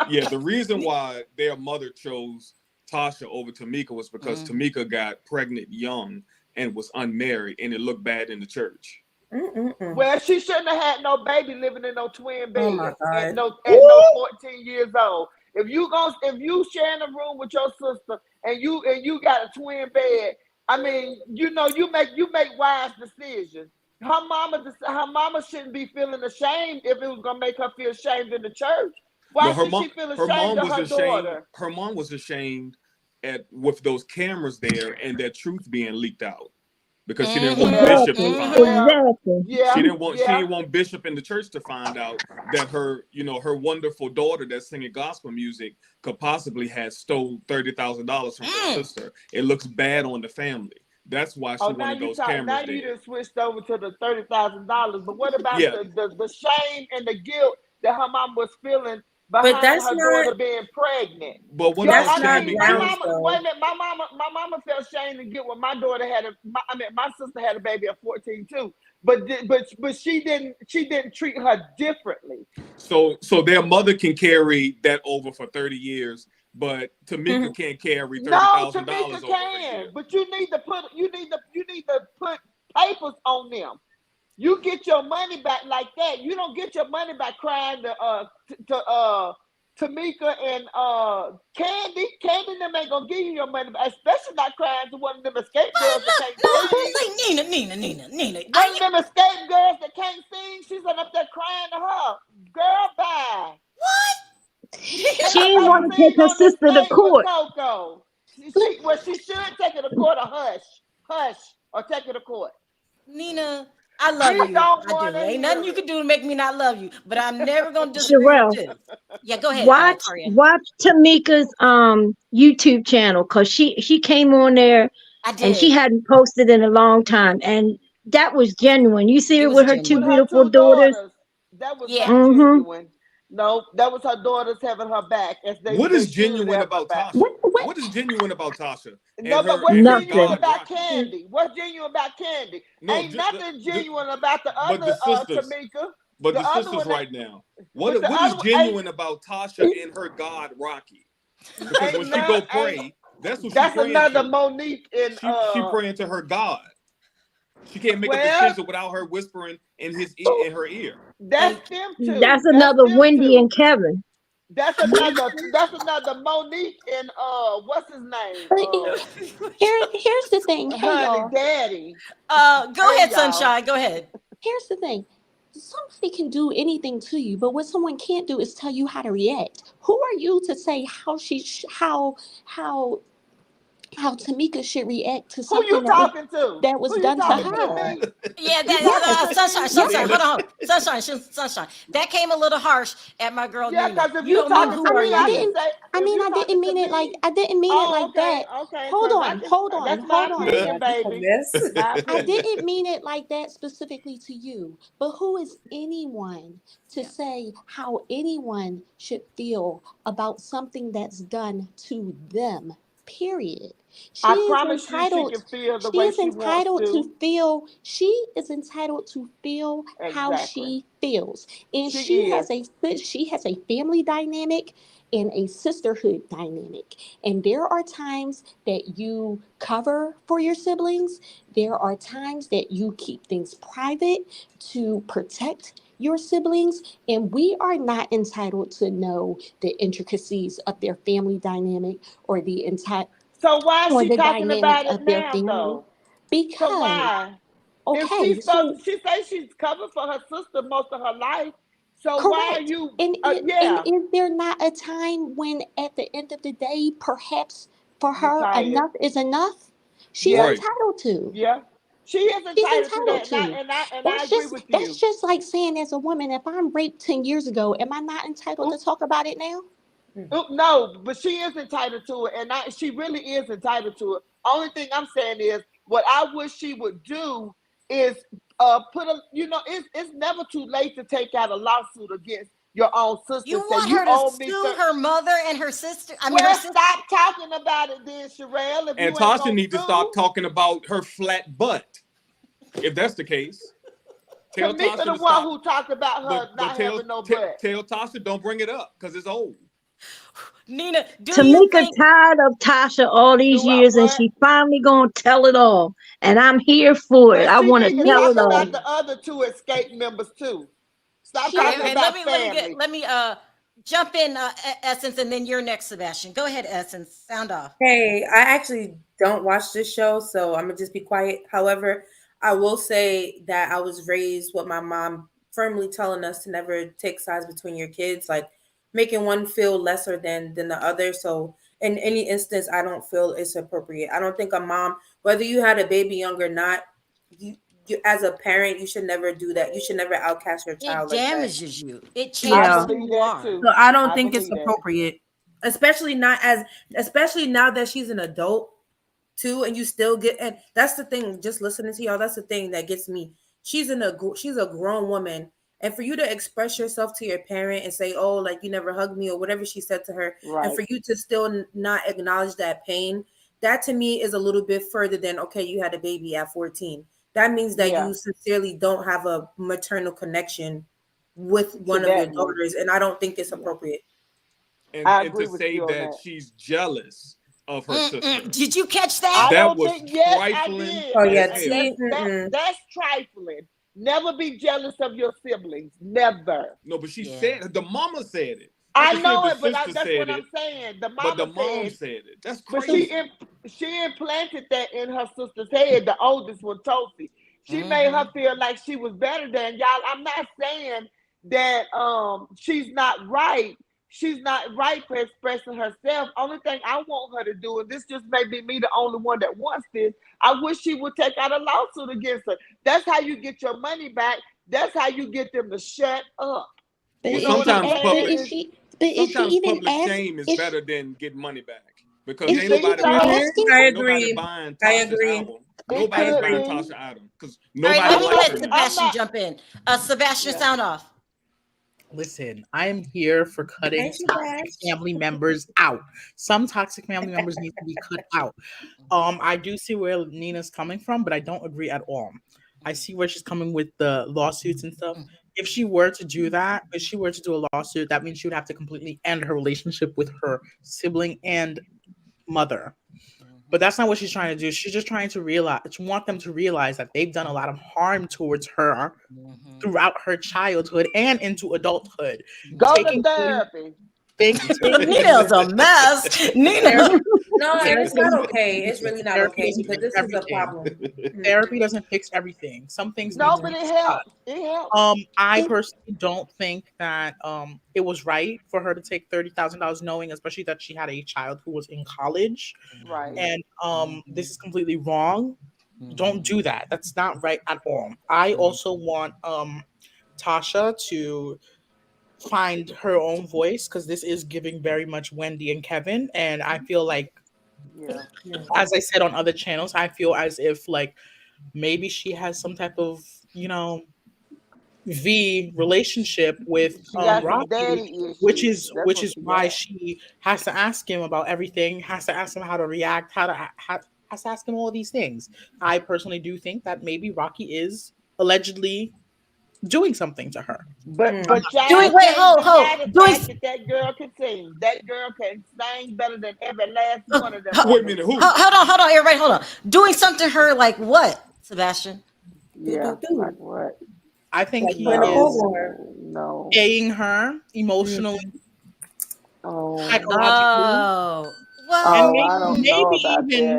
yeah, the reason why their mother chose Tasha over Tamika was because Mhm. Tamika got pregnant young and was unmarried, and it looked bad in the church. Well, she shouldn't have had no baby living in no twin oh my bed God. at no 14 years old. If you sharing a room with your sister and you got a twin bed, I mean, you make wise decisions. Her mama shouldn't be feeling ashamed if it was gonna make her feel ashamed in the church. No, Why should she feel her ashamed mom of was her ashamed. daughter? Her mom was ashamed at with those cameras there and that truth being leaked out because she didn't want Well, Bishop to Exactly. find Mm-hmm. out. Exactly. She yeah, didn't want she yeah. didn't want Bishop in the church to find out that her wonderful daughter that's singing gospel music could possibly have stole $30,000 from her Mm. sister. It looks bad on the family. That's why Oh, she wanted those now cameras you there. just switched over to the $30,000. But what about Yeah, the shame and the guilt that her mom was feeling But behind her daughter being pregnant? but what that's about I not mean, shaming my guilt? grounds mama. Wait though. a minute, my mama felt shame and guilt when my daughter had my sister had a baby at 14 too. But she didn't treat her differently. So their mother can carry that over for 30 years, but Tamika can't carry No, $30,000 Tamika over her year. can, but you need to put papers on them. You get your money back like that. You don't get your money back crying to Tamika and Kandi. Kandi them ain't gonna give you your money back, especially not crying to one of them escape But girls that look, can't no, sing. Nina. One of them escape girls that can't sing, she's up there crying to her. Girl, bye. What? Can't She didn't nobody want to take sing her on sister to Escape but court. Coco. She should take her to court or hush, or take her to court. Nina, I love We you. don't I want do. to Ain't nothing hear you it. can do to make me not love you. But I'm never gonna disagree with Sherelle, this. Yeah, go ahead, watch Toria. watch Tamika's YouTube channel because she came on there I and she did. hadn't posted in a long time, and that was genuine. You see It her was with her two With genuine. her beautiful two daughters. daughters, that was Yeah. very Mm-hmm. genuine. No, that was her daughters having her back as What they is should genuine have her about back. Tasha? What? What is genuine about Tasha No, and but her what's and her genuine God Nothing. about Rocky? Kandi? What's genuine about Kandi? No, Ain't nothing genuine about the but other the sisters, Tamika. but The the other sisters one, right now. but the What is other one ain't genuine about Tasha and her God Rocky? Because when she go pray, that's what she that's praying another to. Monique in She praying to her God. She can't make a well, decision without her whispering in in her ear. that's And them too. That's That's another them Wendy too. and Kevin. That's another Monique and what's his name? But here's the thing. Hey Honey y'all. Daddy. go Hey ahead, y'all. Sunshine. Go ahead. Here's the thing. Somebody can do anything to you, but what someone can't do is tell you how to react. Who are you to say how Tamika should react to Who you something talking to? that was Who you done to talking to? her? Me? Yeah, You talking Yes, that to Sunshine, me? Sunshine. yes. Hold on, Sunshine. That came a little harsh at my girl Yeah, Nina. because if You you don't mean talking who to I are me, mean, I I can you? didn't. say I if mean, you I talking didn't to mean it like me. I didn't mean it like that. Okay, Hold because on, hold on, that's my hold on. opinion, baby. Mess. My I opinion. didn't mean it like that specifically to you, but who is anyone to Yeah. say how anyone should feel about something that's done to them? Period. She I is promise you she can entitled. feel the She way is she wants entitled to. to feel. She is entitled to feel how Exactly. she feels, and She she is. has a family dynamic and a sisterhood dynamic. And there are times that you cover for your siblings. There are times that you keep things private to protect your siblings, and we are not entitled to know the intricacies of their family dynamic or the entire So why is or she the talking dynamic about it of their now family. though? So Because, why? If okay, so she says she's covered for her sister most of her life, so why are correct. you? And Yeah, is there not a time when, at the end of the day, perhaps for you her, tired. enough is enough? She's Yeah, Right. entitled to. yeah. She is She's entitled to entitled that, to. and I agree with That's you. just like saying, as a woman, if I'm raped 10 years ago, am I not entitled to Oop, talk about it now? oop, no, but she is entitled to it, and she really is entitled to it. Only thing I'm saying is, what I wish she would do is put a. It's never too late to take out a lawsuit against your own sister You and say want you her to owe me. sue her mother and her sister? I mean, her Well, sister. stop talking about it then, Sherelle. If And you ain't Tasha gonna need to sue, stop talking about her flat butt. If that's the case, tell Tamika Tasha the to one stop. who talked about her But not having no butt. tell Tasha don't bring it up because it's old. Nina, do you Tamika think? tired of Tasha all these Do I years and what? she finally gonna tell it all. And I'm here for it. And I she wanna need to tell talk it all. about Listen, the other two escape members too. Stop she Okay, talking okay. is. about family. Let me jump in, Essence, and then you're next, Sebastian. Go ahead, Essence. Sound off. Hey, I actually don't watch this show, so I'm gonna just be quiet. However, I will say that I was raised with my mom firmly telling us to never take sides between your kids, like making one feel lesser than the other. So in any instance, I don't feel it's appropriate. I don't think a mom, whether you had a baby young or not, you as a parent, you should never do that. You should never outcast your It child like that. damages you. It I changes Yeah. who believe you that are. too. So I don't I think it's believe that. appropriate, especially not as, especially now that she's an adult too, and you still get. And that's the thing. Just listening to y'all, that's the thing that gets me. She's a grown woman, and for you to express yourself to your parent and say, "Oh, like you never hugged me" or whatever she said to her, and Right. for you to still not acknowledge that pain, that to me is a little bit further than okay, you had a baby at 14. That means that Yeah. you sincerely don't have a maternal connection with To one of your that one. daughters, and I don't think it's Yeah. appropriate. I And agree to with say you on that that. she's jealous of her sister, Did you catch I that? that don't was think. Yes, I trifling did, Oh as yeah, and hell. see, that's trifling. Never be jealous of your siblings. Never. No, but she Yeah. said the mama said it. I I can see if know the it, but sister that's what said I'm it, saying. The but the mama mom said, said it. That's but So, crazy. she implanted that in her sister's head. The oldest one, Tosi. She made her feel like she was better than y'all. I'm not saying that she's not right. She's not right for expressing herself. Only thing I want her to do, and this just may be me the only one that wants this, I wish she would take out a lawsuit against her. That's how you get your money back. That's how you get them to shut up. But Well, You know is what she? I'm sometimes But saying? public is she? But is she sometimes even public ask? shame is Is she, better than getting money back because is You ain't she think nobody even so? buying asking? I ain't nobody agree. buying I Tasha's agree. album. It Nobody's could buying agree. be. Tasha's album because all right, nobody let I'm me likes not. her let music. I'm Sebastian not. jump in. Sebastian, Yeah. sound off. Listen, I am here for cutting Thank you, toxic Bash. family members out. Some toxic family members need to be cut out. I do see where Nina's coming from, but I don't agree at all. I see where she's coming with the lawsuits and stuff. If she were to do that, if she were to do a lawsuit, that means she would have to completely end her relationship with her sibling and mother. But that's not what she's trying to do. She's just trying to realize, to want them to realize that they've done a lot of harm towards her throughout her childhood and into adulthood. Go to Taking things, therapy. Nina's a mess. Nina. No, and it's not Therapy okay. It's really not therapy okay doesn't because fix this is a everything. problem. Therapy doesn't fix everything. Some things need No, to but be it stopped. helps. It helps. I personally don't think that it was right for her to take $30,000, knowing especially that she had a child who was in college, Right. and this is completely wrong. Don't do that. That's not right at all. I also want Tasha to find her own voice, because this is giving very much Wendy and Kevin, and I feel like, Yeah. as I said on other channels, I feel as if like maybe she has some type of, V relationship with She got some Rocky, daddy which issues. is That's which what is she why got. she has to ask him about everything, has to ask him how to react, has to ask him all these things. I personally do think that maybe Rocky is allegedly doing something to her. But Mm. Doing, y'all wait, can't hold. deny the Doing, fact that that girl can sing. That girl can sing better than every last one of them Ho- Wait a women. minute, who? hold on, everybody, hold on. Doing something to her like what, Sebastian? Yeah, like what? I think Like he putting a is pose on her. No. paying her emotionally, Oh. psychologically, Oh, well, and Oh, I don't know about even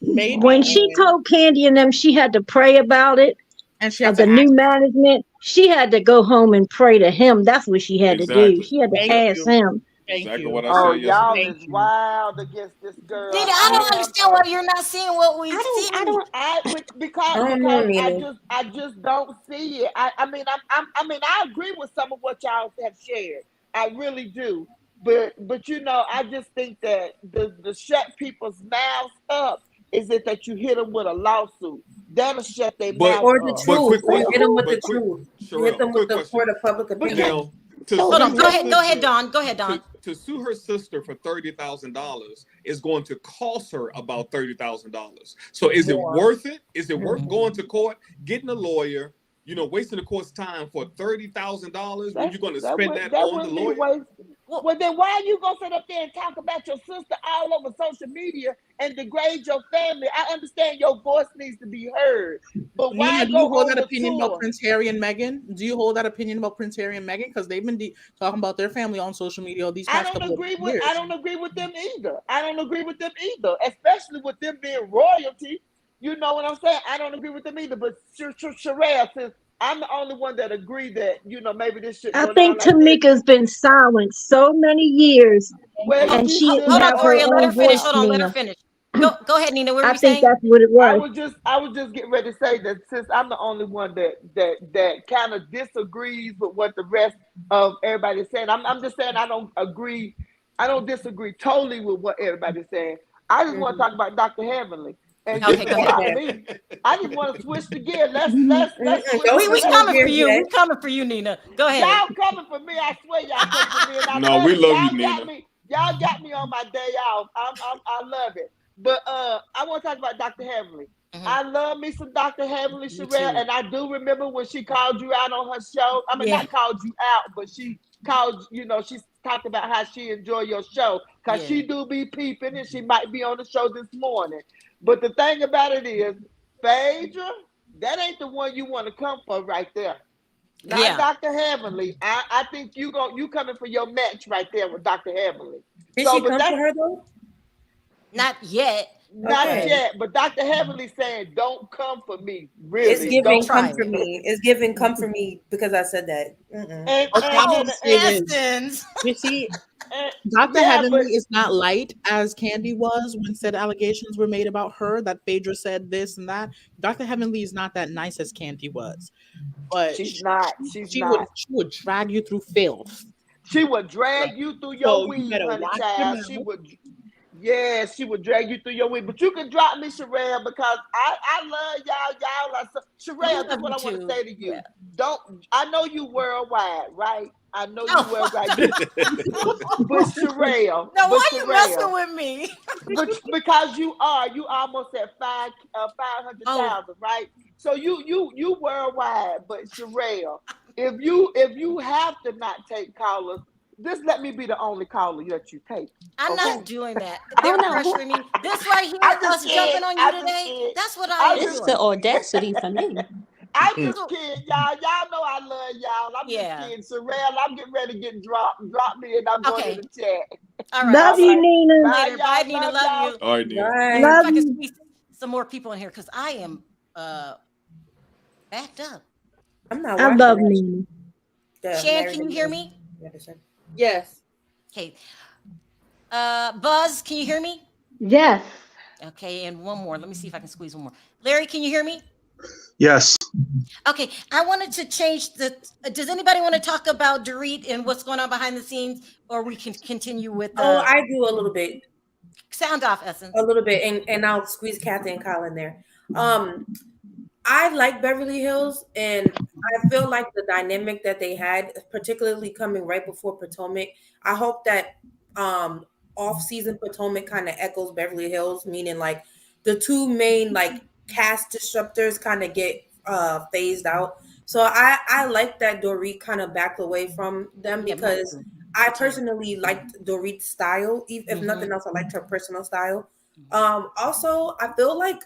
that. When she even, told Candy and them she had to pray about it, and she has the to new ask. management, she had to go home and pray to him. That's what she had to do. Exactly. She had to Thank Yep. ask you, him. thank Exactly you, what I Oh, said y'all yesterday. thank is you. wild against this girl. Nina, I I Yep. don't am understand why you're not seeing what we I see. don't I don't know, because Nina. I just don't see it. I mean I mean I agree with some of what y'all have shared. I really do. But I just think that the shut people's mouths up is it that you hit them with a lawsuit. That'll shut their But mouth Or the up. but truth. quick You hit them question. with the But quick, truth. You hit Sherelle, them with quick the question. court of public Because opinion. Now to So Hold sue on, her go ahead, sister, Don. Go ahead, Don. to sue her sister for $30,000 is going to cost her about $30,000. So is it More. worth it? Is it worth going to court, getting a lawyer, wasting the court's time for $30,000 when you're going to spend that that on the wouldn't be lawyer? wasted. Well, Well, then why you gonna sit up there and talk about your sister all over social media and degrade your family? I understand your voice needs to be heard, but Nina, why do go you hold on that the opinion about tour? Prince Harry and Meghan? Do you hold that opinion about Prince Harry and Meghan? Because they've been talking about their family on social media these past couple of I years. don't agree with them either. I don't agree with them either, especially with them being royalty. You know what I'm saying? I don't agree with them either. But Sherelle says I'm the only one that agree that maybe this shouldn't I go down think like this. Tamika's been silent so many years Well, and she she should didn't hold be on, have her Toria. Let own her as finish. voice, Hold well. on, let her Nina. finish. Go ahead, Nina. What were I you think saying? that's what it was. I was just getting ready to say that since I'm the only one that kind of disagrees with what the rest of everybody's saying. I'm just saying I don't agree. I don't disagree totally with what everybody's saying. I just want to talk about Dr. Heavenly. And Okay, just go to ahead. stop me, I just want to switch the gear. Let's switch Don't We the we switch let's no coming for gears you. yet. We coming for you, Nina. Go ahead. y'all coming for me. I swear y'all coming for me, and I No, love we it. love you, Nina. Y'all got me on my day off. I love it. But I want to talk about Dr. Heavenly. Mhm. I love me some Dr. Heavenly, Me Sherelle, too. and I do remember when she called you out on her show. I mean, Yeah, not called you out, but she called. She talked about how she enjoyed your show because yeah, she do be peeping, and she might be on the show this morning. But the thing about it is, Phaedra, that ain't the one you want to come for right there. Not yeah. Dr. Heavenly. I think you coming for your match right there with Dr. Heavenly. Did So, she but come for that's her though? Not yet. not Okay. yet. But Dr. Heavenly saying, "Don't come for me, It's really. Don't giving Don't." come try for me. me. It's giving come for me because I said that. Mm-mm. And Okay, I'm Oh, gonna say this. Essence. You see, and Dr. yeah, Heavenly but is not light as Candy was when said allegations were made about her that Phaedra said this and that. Dr. Heavenly is not that nice as Candy was, but she's not. She's she would not. she would drag you through filth. She would drag you through your So you weave, better honey watch your child. She mouth. would. Yeah, she would drag you through your weave. But you can drop me, Sherelle, because I love y'all. Y'all are so. We Sherelle, this is love what you I want to too. say to Yeah. you. Don't. I know you worldwide, right? I know you Oh. were right. But Sherelle. Now, why but you Sherelle, messing with me? because you almost at 500,000, right? So you worldwide, but Sherelle, if you have to not take callers, just let me be the only caller that you take. I'm Okay? not doing that. They're Oh, no. pressuring me. This right here, I'm just us kidding. jumping on you I'm just today, kidding. that's what I I'm It's just enjoy. the audacity for me. I'm just kidding, y'all. Y'all know I love y'all. I'm Yeah. just kidding. Sherelle, I'm getting ready to get dropped. Drop me and I'm going Okay. in the chat. All right. Love I'll see you, you Nina. Bye, later. Bye, y'all. Nina. Love Love y'all. you. All right, Nina. See Bye. Love if I can you. squeeze some more people in here because I am backed up. I'm not I watching love that. Nina. The Shan, Married can you to hear Medicine. me? Yes. Okay. Buzz, can you hear me? Yes. Okay, and one more. Let me see if I can squeeze one more. Larry, can you hear me? Yes. Okay, I wanted to change the. Does anybody want to talk about Dorit and what's going on behind the scenes, or we can continue with the Oh, I do a little bit. sound off essence? A little bit, and I'll squeeze Kathy and Kyle in there. I like Beverly Hills, and I feel like the dynamic that they had, particularly coming right before Potomac. I hope that off-season Potomac kind of echoes Beverly Hills, meaning like the two main like cast disruptors kind of get phased out. So I like that Dorit kind of backed away from them Yeah, me because too. I personally liked Dorit's style. If nothing else, I liked her personal style. Also, I feel like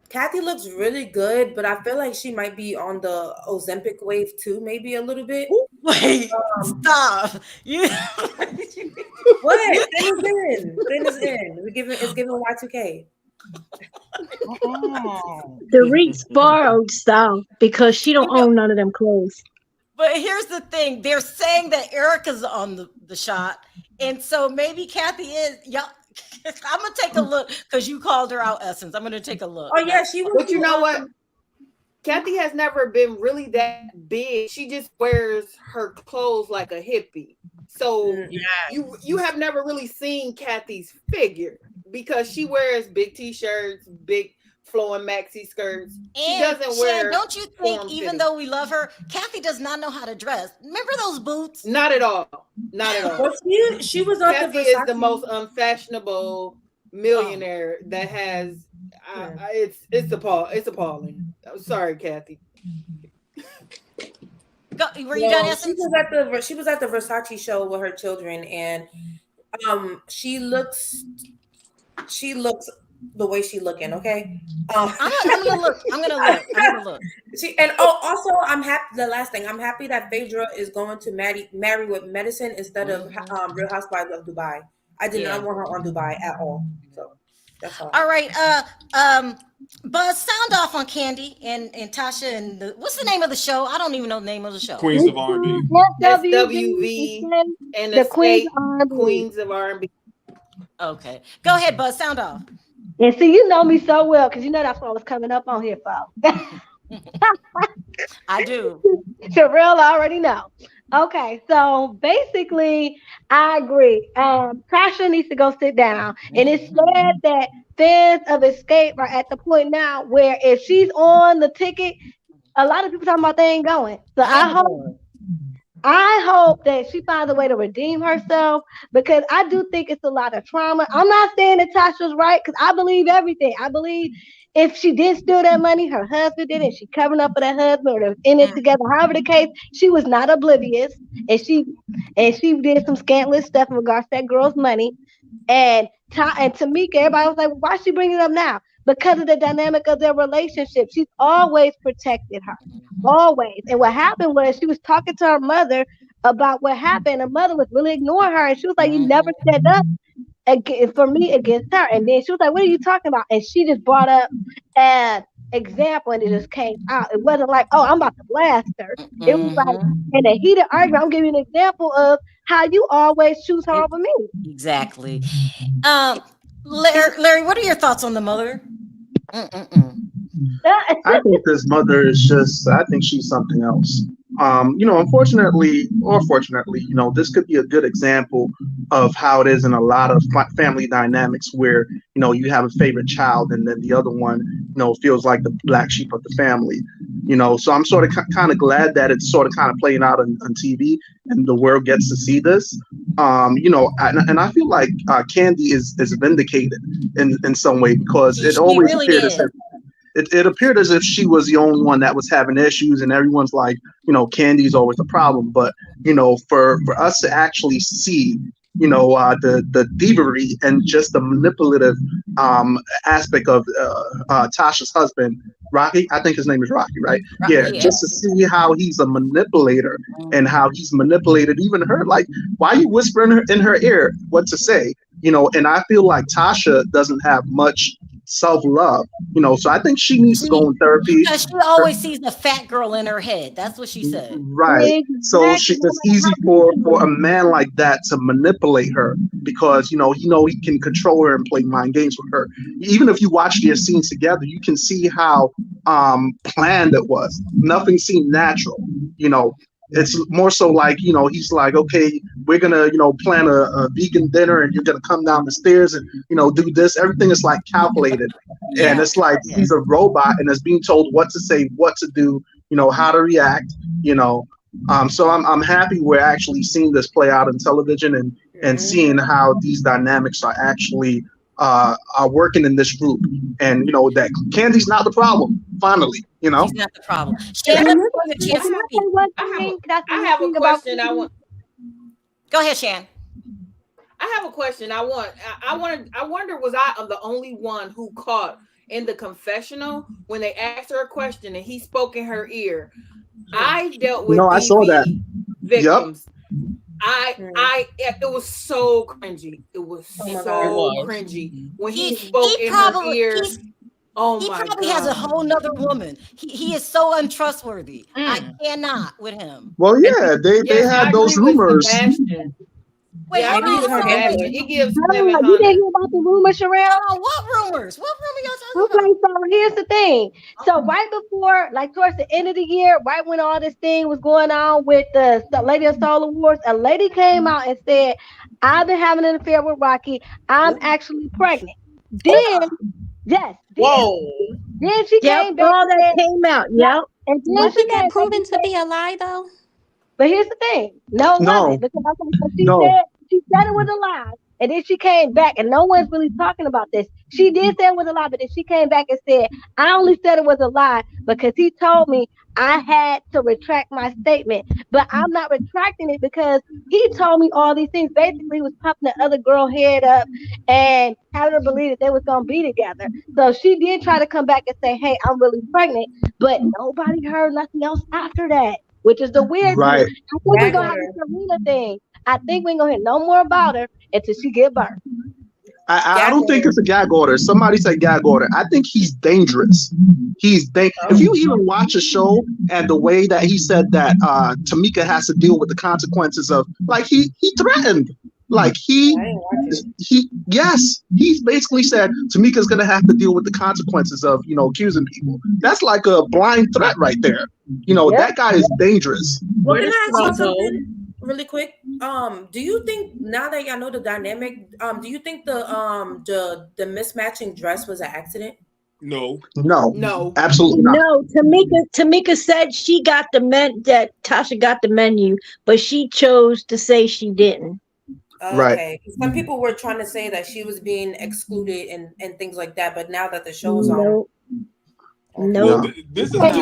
Kathy looks really good, but I feel like she might be on the Ozempic wave too, maybe a little bit. Wait, stop. You What? Then is in. It's giving Y2K. Dorit's borrowed style because she don't know, own none of them clothes. but here's the thing: they're saying that Erica's on the shot, and so maybe Kathy is. Y'all, I'm gonna take a look because you called her out, Essence. I'm gonna take a look. Oh yeah, she was. But you know what? Kathy has never been really that big. She just wears her clothes like a hippie. So you have never really seen Kathy's figure because she wears big t-shirts, big flowing maxi skirts. She And doesn't Shan, wear. don't you think, form even fitting. though we love her, Kathy does not know how to dress? Remember those boots? Not at all. Not at all. Well, she was on Kathy the is the Versace. most unfashionable millionaire that has. It's appalling. I'm sorry, Kathy. Were you done, Well, Essence? she was at the Versace show with her children, and she looks the way she looking. Okay. I'm gonna look. I'm gonna look. And also I'm happy. The last thing, I'm happy that Phaedra is going to marry with medicine instead of Real Housewives of Dubai. I did not want her on Dubai at all. So that's all. All right. Buzz, sound off on Kandi and Tasha and what's the name of the show? I don't even know the name of the show. Queens of R&B. SWV and the Queens Queens of R&B. Okay, go ahead, Buzz. Sound off. And see, you know me so well because you know that's what I was coming up on here for. I do. Sherelle already know. Okay, so basically, I agree. Tasha needs to go sit down. And it's sad that fans of Escape are at the point now where if she's on the ticket, a lot of people talking about they ain't going. So I hope that she finds a way to redeem herself because I do think it's a lot of trauma. I'm not saying that Tasha's right because I believe everything. I believe if she did steal that money, her husband did it, she covering up for that husband or in it together. However the case, she was not oblivious and she did some scandalous stuff in regards to that girl's money. And Tamika, everybody was like, well, why is she bringing it up now? Because of the dynamic of their relationship. She's always protected her. Always. And what happened was she was talking to her mother about what happened. Her mother was really ignoring her. And she was like, you never said up for me against her. And then she was like, what are you talking about? And she just brought up an example and it just came out. It wasn't like, oh, I'm about to blast her. It was like in a heated argument, I'm giving you an example of how you always choose her over me. Exactly. Larry, what are your thoughts on the mother? I think this mother is just, I think she's something else. Unfortunately, or fortunately, this could be a good example of how it is in a lot of family dynamics where, you have a favorite child and then the other one, feels like the black sheep of the family. So I'm sort of kind of glad that it's sort of kind of playing out on TV and the world gets to see this. And I feel like Kandi is vindicated in some way because it She always really appeared as is. if it appeared as if she was the only one that was having issues, and everyone's like, Candy's always a problem. But for us to actually see, the thievery and just the manipulative aspect of Tasha's husband, Rocky. I think his name is Rocky, right? Yeah, Yeah. just to see how he's a manipulator and how he's manipulated even her. Like, why are you whispering in her ear what to say? And I feel like Tasha doesn't have much self-love, so I think she needs to go in therapy. Because she always sees the fat girl in her head. That's what she said. Right. So it's easy for a man like that to manipulate her because he can control her and play mind games with her. Even if you watch their scenes together, you can see how planned it was. Nothing seemed natural. It's more so like, he's like, okay, we're gonna, plan a vegan dinner and you're gonna come down the stairs and, do this. Everything is like calculated. And it's like he's a robot and is being told what to say, what to do, how to react, So I'm happy we're actually seeing this play out in television and seeing how these dynamics are actually are working in this group. And that Candy's not the problem, finally. She's not the problem. I have a question. Go ahead, Shan. I have a question. I wonder, was I the only one who caught in the confessional when they asked her a question and he spoke in her ear? I dealt with I saw that victims. It was so cringy. It was cringy when he spoke in her ear. He probably has a whole nother woman. He is so untrustworthy. I cannot with him. Well, yeah, they had those rumors. Wait, yeah, he gives you didn't hear about the rumors, Sherelle? Oh, what rumors? What rumor y'all talking about? So here's the thing. So right before, like towards the end of the year, right when all this thing was going on with the Lady of Soul Awards, a lady came out and said, I've been having an affair with Rocky. I'm actually pregnant. Then, then she came back. All that came out, and then wasn't that proven to be a lie, though? But here's the thing. No, it wasn't. Because she said it was a lie. And then she came back, and no one's really talking about this. She did say it was a lie, but then she came back and said, I only said it was a lie because he told me I had to retract my statement. But I'm not retracting it because he told me all these things. Basically, he was pumping the other girl head up and having her believe that they was going to be together. So she did try to come back and say, hey, I'm really pregnant. But nobody heard nothing else after that, which is the weird thing. I think we're going to have a Serena thing. I think we ain't going to hear no more about her until she give birth. I don't think it's a gag order. Somebody said gag order. I think he's dangerous. If you even watch a show and the way that he said that Tamika has to deal with the consequences of, like, he threatened. Like he basically said Tamika's gonna have to deal with the consequences of accusing people. That's like a blind threat right there. That guy is dangerous. Well, can I ask you something really quick? Do you think, now that y'all know the dynamic, do you think the mismatching dress was an accident? No, absolutely not. No, Tamika said she got that Tasha got the menu, but she chose to say she didn't. Okay. Right. Some people were trying to say that she was being excluded and things like that, but now that the show is on. No. This is that's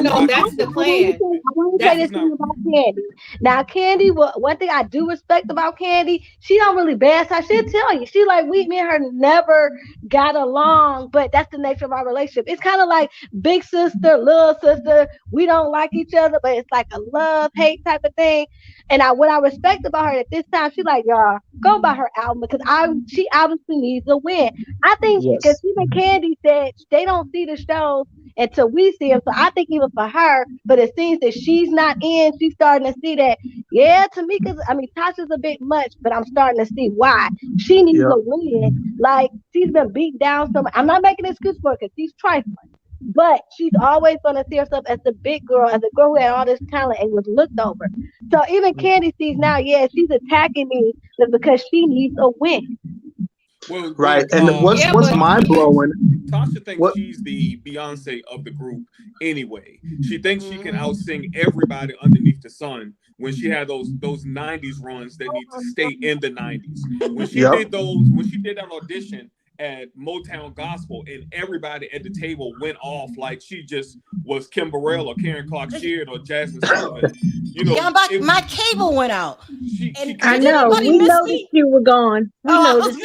the plan. I want to say this thing about Kandi. Now, Kandi, one thing I do respect about Kandi, she don't really bad side. She'll tell you. She like, me and her never got along, but that's the nature of our relationship. It's kind of like big sister, little sister. We don't like each other, but it's like a love-hate type of thing. And what I respect about her at this time, she's like, y'all, go buy her album because she obviously needs a win. I think because even Kandi said they don't see the shows until we see them. So I think even for her, but it seems that she's not in, she's starting to see that, Tasha's a bit much, but I'm starting to see why. She needs a win. Like, she's been beat down so much. I'm not making an excuse for her because she's trifling. But she's always going to see herself as the big girl, as a girl who had all this talent and was looked over. So even Kandi sees now, she's attacking me because she needs a win. Well, right? And what's mind blowing? Tasha thinks she's the Beyonce of the group anyway. She thinks she can outsing everybody underneath the sun when she had those 90s runs that need to stay in the 90s. When she did that audition at Motown Gospel and everybody at the table went off like she just was Kim Burrell or Karen Clark Sheard or Jasmine Sullivan. You know, my cable went out. I know. We noticed you were gone. We noticed.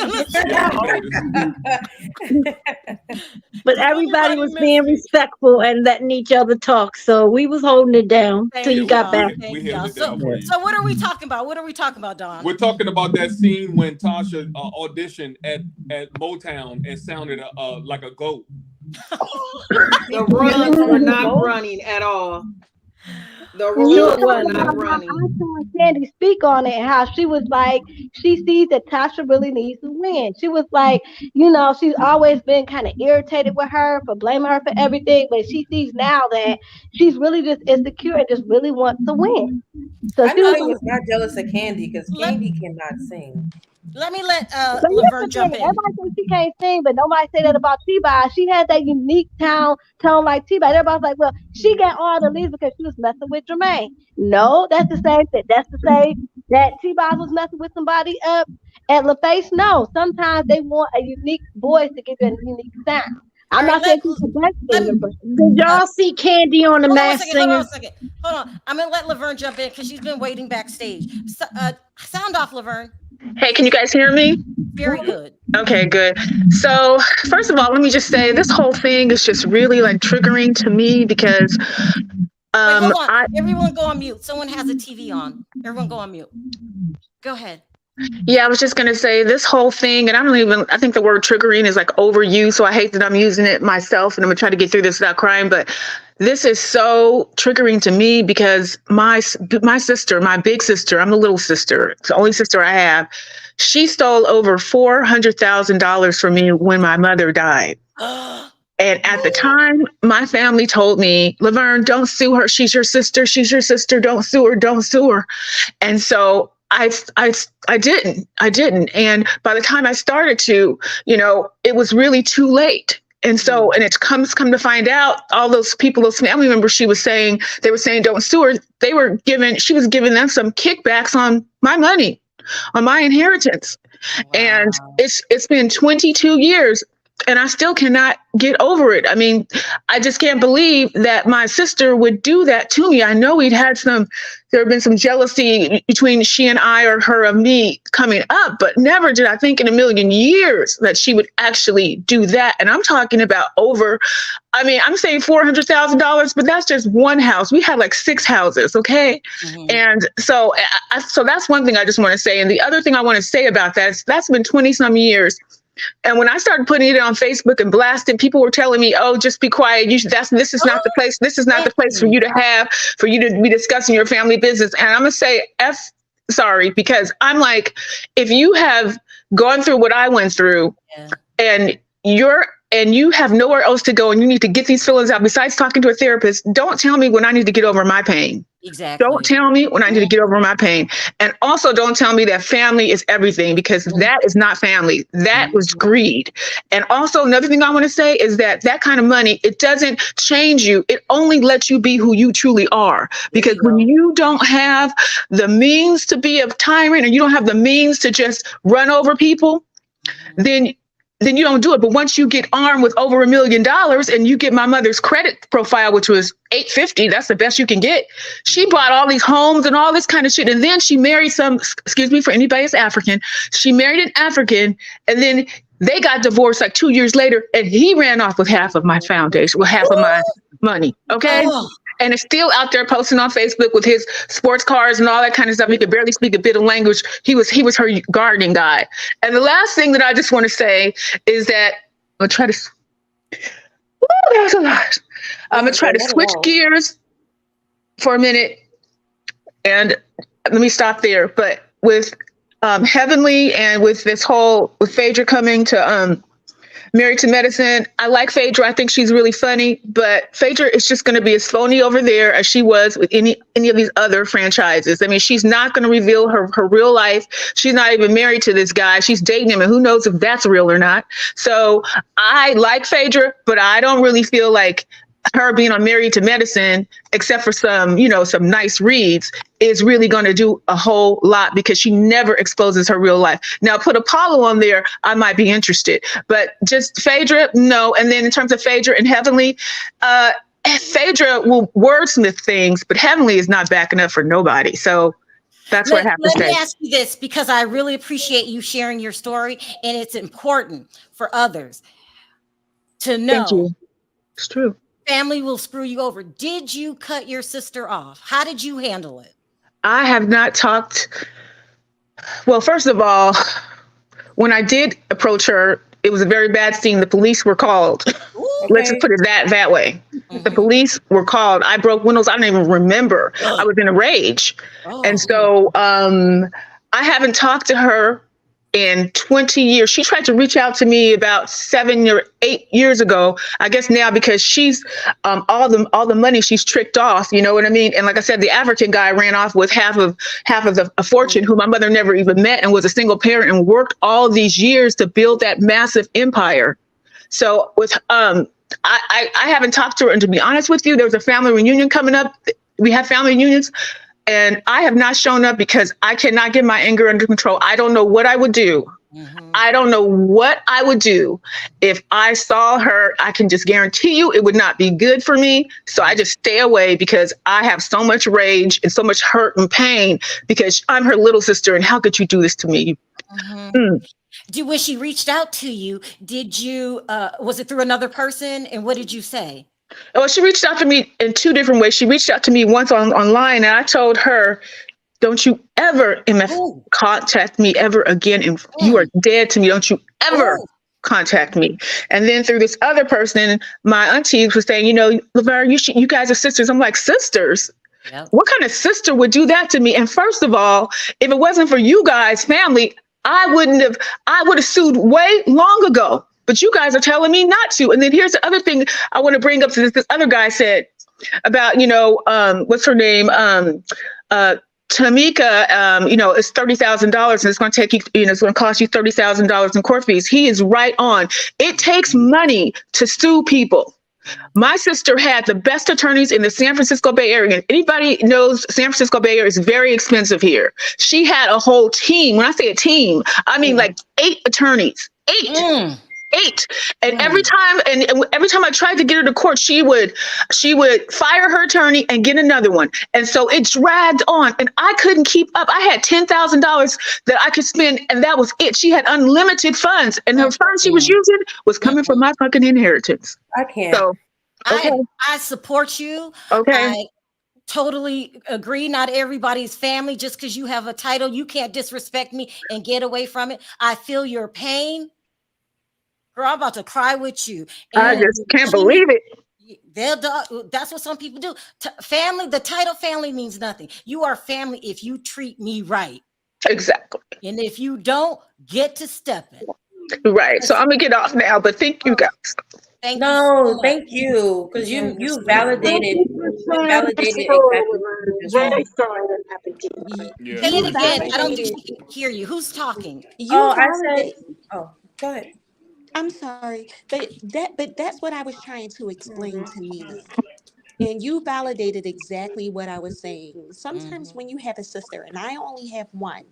But everybody was being respectful and letting each other talk. So we was holding it down till you got back. So what are we talking about? What are we talking about, Don? We're talking about that scene when Tasha auditioned at Motown and sounded like a goat. The runs were not running at all. The runs were not running. I saw Kandi speak on it and how she was like, she sees that Tasha really needs to win. She was like, you know, she's always been kind of irritated with her for blaming her for everything, but she sees now that she's really just insecure and just really wants to win. So I know he was not jealous of Kandi because Kandi cannot sing. Let me let Laverne jump in. Everybody thinks she can't sing, but nobody say that about T-Boz. She had that unique tone like T-Boz. Everybody's like, well, she got all the leads because she was messing with Jermaine. No, that's the same thing. That's to say that T-Boz was messing with somebody up at LaFace. No, sometimes they want a unique voice to give you a unique sound. I'm not saying she's the best singer, but did y'all see Kandi on the Masked Singer? Hold on. I'm going to let Laverne jump in because she's been waiting backstage. Sound off, Laverne. Hey, can you guys hear me? Very good. Okay, good. So first of all, let me just say this whole thing is just really like triggering to me because Wait, hold on. Everyone go on mute. Someone has a TV on. Everyone go on mute. Go ahead. Yeah, I was just going to say this whole thing, and I think the word triggering is like overused, so I hate that I'm using it myself, and I'm going to try to get through this without crying, but this is so triggering to me because my sister, my big sister, I'm the little sister, it's the only sister I have, she stole over $400,000 from me when my mother died. And at the time, my family told me, Laverne, don't sue her. She's your sister. She's your sister. Don't sue her. Don't sue her. And so I didn't. And by the time I started to, it was really too late. And so, and it's come to find out, all those people, those family members, they were saying, don't sue her. She was giving them some kickbacks on my money, on my inheritance. Wow. And it's been 22 years. And I still cannot get over it. I mean, I just can't believe that my sister would do that to me. I know there had been some jealousy between she and I or her of me coming up, but never did I think in a million years that she would actually do that. And I'm talking about I'm saying $400,000, but that's just one house. We had like 6 houses. Okay. Mm-hmm. And so that's one thing I just want to say. And the other thing I want to say about that is that's been 20 some years. And when I started putting it on Facebook and blasting, people were telling me, "Oh, just be quiet. This is not the place. This is not the place for you to be discussing your family business." And I'm gonna say, sorry, because I'm like, if you have gone through what I went through, and you have nowhere else to go, and you need to get these feelings out besides talking to a therapist, don't tell me when I need to get over my pain. Exactly. Don't tell me when I need to get over my pain. And also don't tell me that family is everything, because that is not family. That was greed. And also another thing I want to say is that kind of money, it doesn't change you. It only lets you be who you truly are. Because when you don't have the means to be a tyrant, and you don't have the means to just run over people, then you don't do it. But once you get armed with over $1 million and you get my mother's credit profile, which was 850, that's the best you can get. She bought all these homes and all this kind of shit. And then she married excuse me for anybody that's African. She married an African, and then they got divorced like 2 years later, and he ran off with half of my foundation, with half of my money. Okay. Oh. And it's still out there posting on Facebook with his sports cars and all that kind of stuff. He could barely speak a bit of language. He was her gardening guy. And the last thing that I just want to say is that I'm going to try to switch gears for a minute. And let me stop there. But with Heavenly and with this whole, with Phaedra coming to Married to Medicine. I like Phaedra. I think she's really funny, but Phaedra is just going to be as phony over there as she was with any of these other franchises. I mean, she's not going to reveal her real life. She's not even married to this guy. She's dating him, and who knows if that's real or not. So I like Phaedra, but I don't really feel like her being on Married to Medicine, except for some nice reads, is really going to do a whole lot because she never exposes her real life. Now, put Apollo on there, I might be interested, but just Phaedra, no. And then in terms of Phaedra and Heavenly, Phaedra will wordsmith things, but Heavenly is not backing up for nobody. So that's what I have to say. Let me ask you this, because I really appreciate you sharing your story, and it's important for others to know. Thank you. It's true. Family will screw you over. Did you cut your sister off? How did you handle it? I have not talked. Well, first of all, when I did approach her, it was a very bad scene. The police were called. Ooh, Let's just put it that way. Mm-hmm. The police were called. I broke windows. I don't even remember. I was in a rage. And so I haven't talked to her in 20 years. She tried to reach out to me about 7 or 8 years ago. I guess now because she's all the money she's tricked off, you know what I mean? And like I said, the African guy ran off with half of a fortune, who my mother never even met, and was a single parent and worked all these years to build that massive empire. So with I haven't talked to her, and to be honest with you, there's a family reunion coming up. We have family reunions. And I have not shown up because I cannot get my anger under control. I don't know what I would do. Mm-hmm. I don't know what I would do if I saw her. I can just guarantee you it would not be good for me. So I just stay away because I have so much rage and so much hurt and pain because I'm her little sister. And how could you do this to me? Mm-hmm. When she reached out to you, did you, was it through another person? And what did you say? Well, she reached out to me in two different ways. She reached out to me once online, and I told her, don't you ever contact me ever again. And you are dead to me. Don't you ever contact me. And then through this other person, my auntie was saying, LeVar, you guys are sisters. I'm like, sisters? Yep. What kind of sister would do that to me? And first of all, if it wasn't for you guys, family, I would have sued way long ago. But you guys are telling me not to. And then here's the other thing I want to bring up to this other guy said about, what's her name? Tamika, it's $30,000 and it's going to take you, it's going to cost you $30,000 in court fees. He is right on. It takes money to sue people. My sister had the best attorneys in the San Francisco Bay Area. Anybody knows San Francisco Bay Area is very expensive here. She had a whole team. When I say a team, I mean like 8 attorneys. 8. 8. And every time I tried to get her to court, she would fire her attorney and get another one. And so it dragged on and I couldn't keep up. I had $10,000 that I could spend and that was it. She had unlimited funds and her funds she was using was coming from my fucking inheritance. I can't. So, okay. I support you. Okay. I totally agree. Not everybody's family. Just because you have a title, you can't disrespect me and get away from it. I feel your pain. Girl, I'm about to cry with you. And I just can't believe it. That's what some people do. Family, the title family means nothing. You are family if you treat me right. Exactly. And if you don't, get to stepping. Right. So I'm going to get off now, but thank you guys. Thank you. Thank you. Because you validated exactly. Very sorry that happened to you. Say it again. I don't think she can hear you. Who's talking? Go ahead. I'm sorry, but that's what I was trying to explain to Nina. And you validated exactly what I was saying. Sometimes when you have a sister, and I only have one,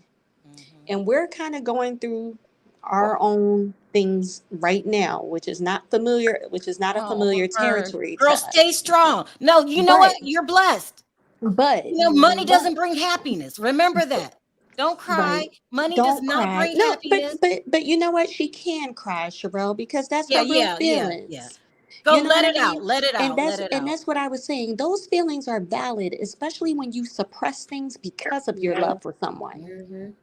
and we're kind of going through our own things right now, which is not a familiar territory. Girl, stay strong. No, you know what? You're blessed. But money doesn't bring happiness. Remember that. Don't cry. Right. Money Don't does not cry. bring No, happiness. but you know what? She can cry, Sherelle, because that's her real feelings. Yeah. Go You know let what it I out. mean? Let it out. And that's what I was saying. Those feelings are valid, especially when you suppress things because of your love for someone.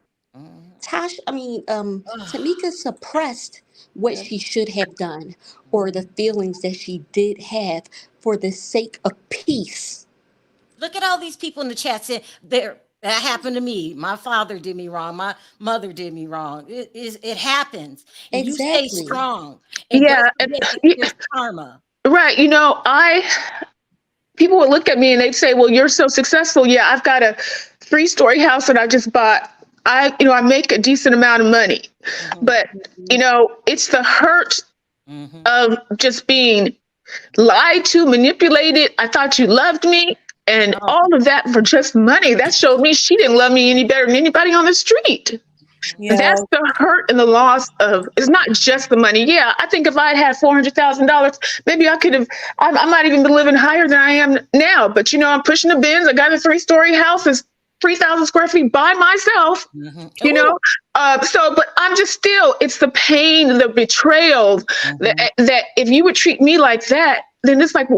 Tamika suppressed what she should have done or the feelings that she did have for the sake of peace. Look at all these people in the chat saying they're That happened to me. My father did me wrong. My mother did me wrong. It happens. And you stay Exactly. strong. And don't Yeah, forget that there's karma. right. People would look at me and they'd say, "Well, you're so successful." Yeah, I've got a 3-story house that I just bought. I make a decent amount of money, but it's the hurt of just being lied to, manipulated. I thought you loved me, and all of that for just money. That showed me she didn't love me any better than anybody on the street. Yeah. That's the hurt and the loss of. It's not just the money. Yeah, I think if I had $400,000, maybe I could have. I might even be living higher than I am now. But I'm pushing the bins. I got a 3-story house. It's 3,000 square feet by myself. But I'm just still. It's the pain, the betrayal. That if you would treat me like that, then it's like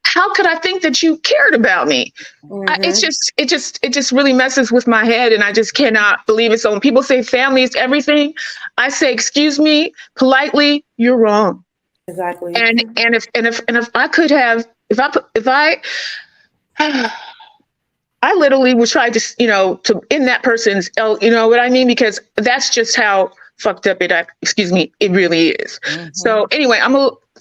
how could I think that you cared about me? It just really messes with my head, and I just cannot believe it. So when people say family is everything, I say, excuse me, politely, you're wrong. Exactly. And if I could have, I literally would try to end that person's, you know what I mean? Because that's just how fucked up it really is. So anyway,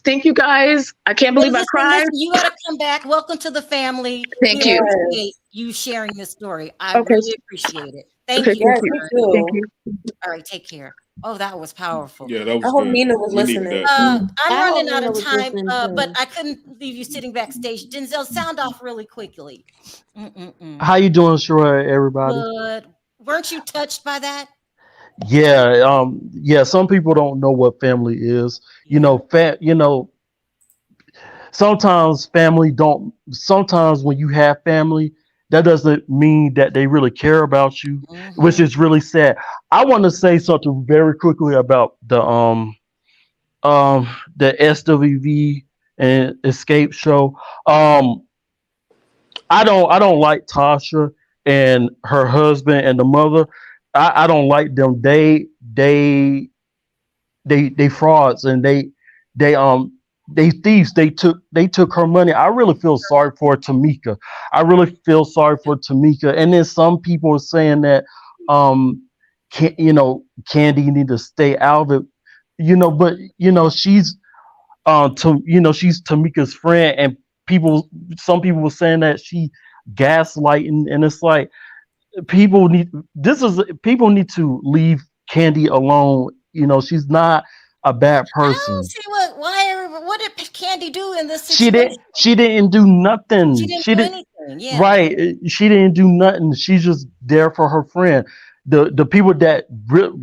thank you guys. I can't believe I cried. Listen, you got to come back. Welcome to the family. Thank you. Appreciate you sharing this story. I really appreciate it. Thank you. Thank you. All right, take care. Oh, that was powerful. Yeah, that was I hope good. Nina was listening. I'm running out Nina of was time, listening, but too. I couldn't leave you sitting backstage. Denzel, sound off really quickly. How you doing, Sheree, everybody? Good. Weren't you touched by that? Yeah, some people don't know what family is. Sometimes sometimes when you have family, that doesn't mean that they really care about you, which is really sad. I want to say something very quickly about the SWV and Escape show. I don't like Tasha and her husband and the mother. I don't like them. They frauds, and they thieves. They took her money. I really feel sorry for Tamika. I really feel sorry for Tamika. And then some people are saying that Kandi need to stay out of it. But she's she's Tamika's friend, and some people were saying that she gaslighting, and it's like people need to leave Kandi alone. She's not a bad person. I don't see what did Kandi do in this situation? She didn't do nothing. She didn't do anything. Yeah. Right. She didn't do nothing. She's just there for her friend. The people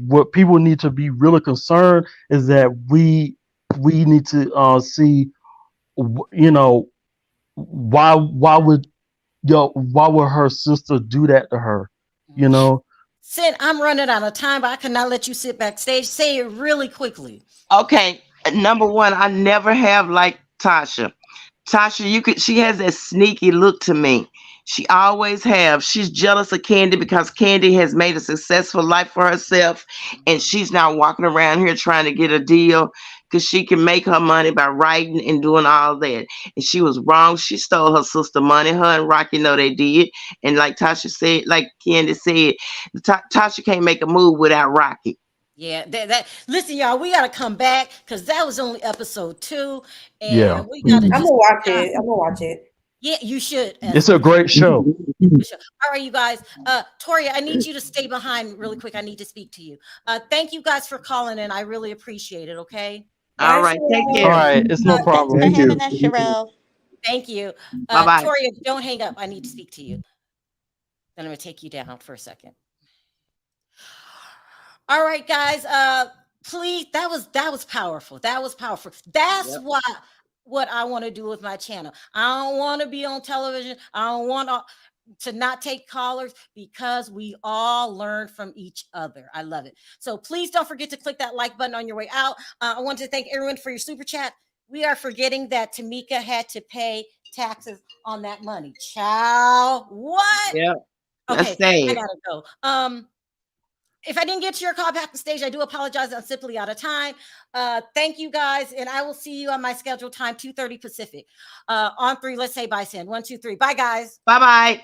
what people need to be really concerned is that we need to see, why would her sister do that to her? Sid, I'm running out of time, but I cannot let you sit backstage. Say it really quickly. Okay, number one, I never have liked Tasha. Tasha, she has that sneaky look to me. She always have. She's jealous of Kandi because Kandi has made a successful life for herself, and she's now walking around here trying to get a deal because she can make her money by writing and doing all that. And she was wrong. She stole her sister money. Her and Rocky know they did. And like Tasha said, like Kandi said, Tasha can't make a move without Rocky. Yeah, listen, y'all, we gotta come back because that was only episode 2. And Yeah. we gotta I'm gonna watch it. Yeah, you should. It's a great show. All right, you guys. Toria, I need you to stay behind really quick. I need to speak to you. Thank you guys for calling in. I really appreciate it. Okay. All right, take care. All right, it's no problem. Thanks for having us, Sherelle. Thank you. Bye-bye. Toria, don't hang up. I need to speak to you. Then I'm gonna take you down for a second. All right, guys. Please, that was powerful. That was powerful. That's what I want to do with my channel. I don't want to be on television. I don't want to not take callers because we all learn from each other. I love it. So please don't forget to click that like button on your way out. I want to thank everyone for your super chat. We are forgetting that Tamika had to pay taxes on that money. Ciao. What? Yeah. Okay, I gotta go. If I didn't get to your call back to stage, I do apologize. I'm simply out of time. Thank you guys, and I will see you on my scheduled time, 2:30 Pacific. On 3, let's say bye, Sin. 1, 2, 3. Bye, guys. Bye-bye.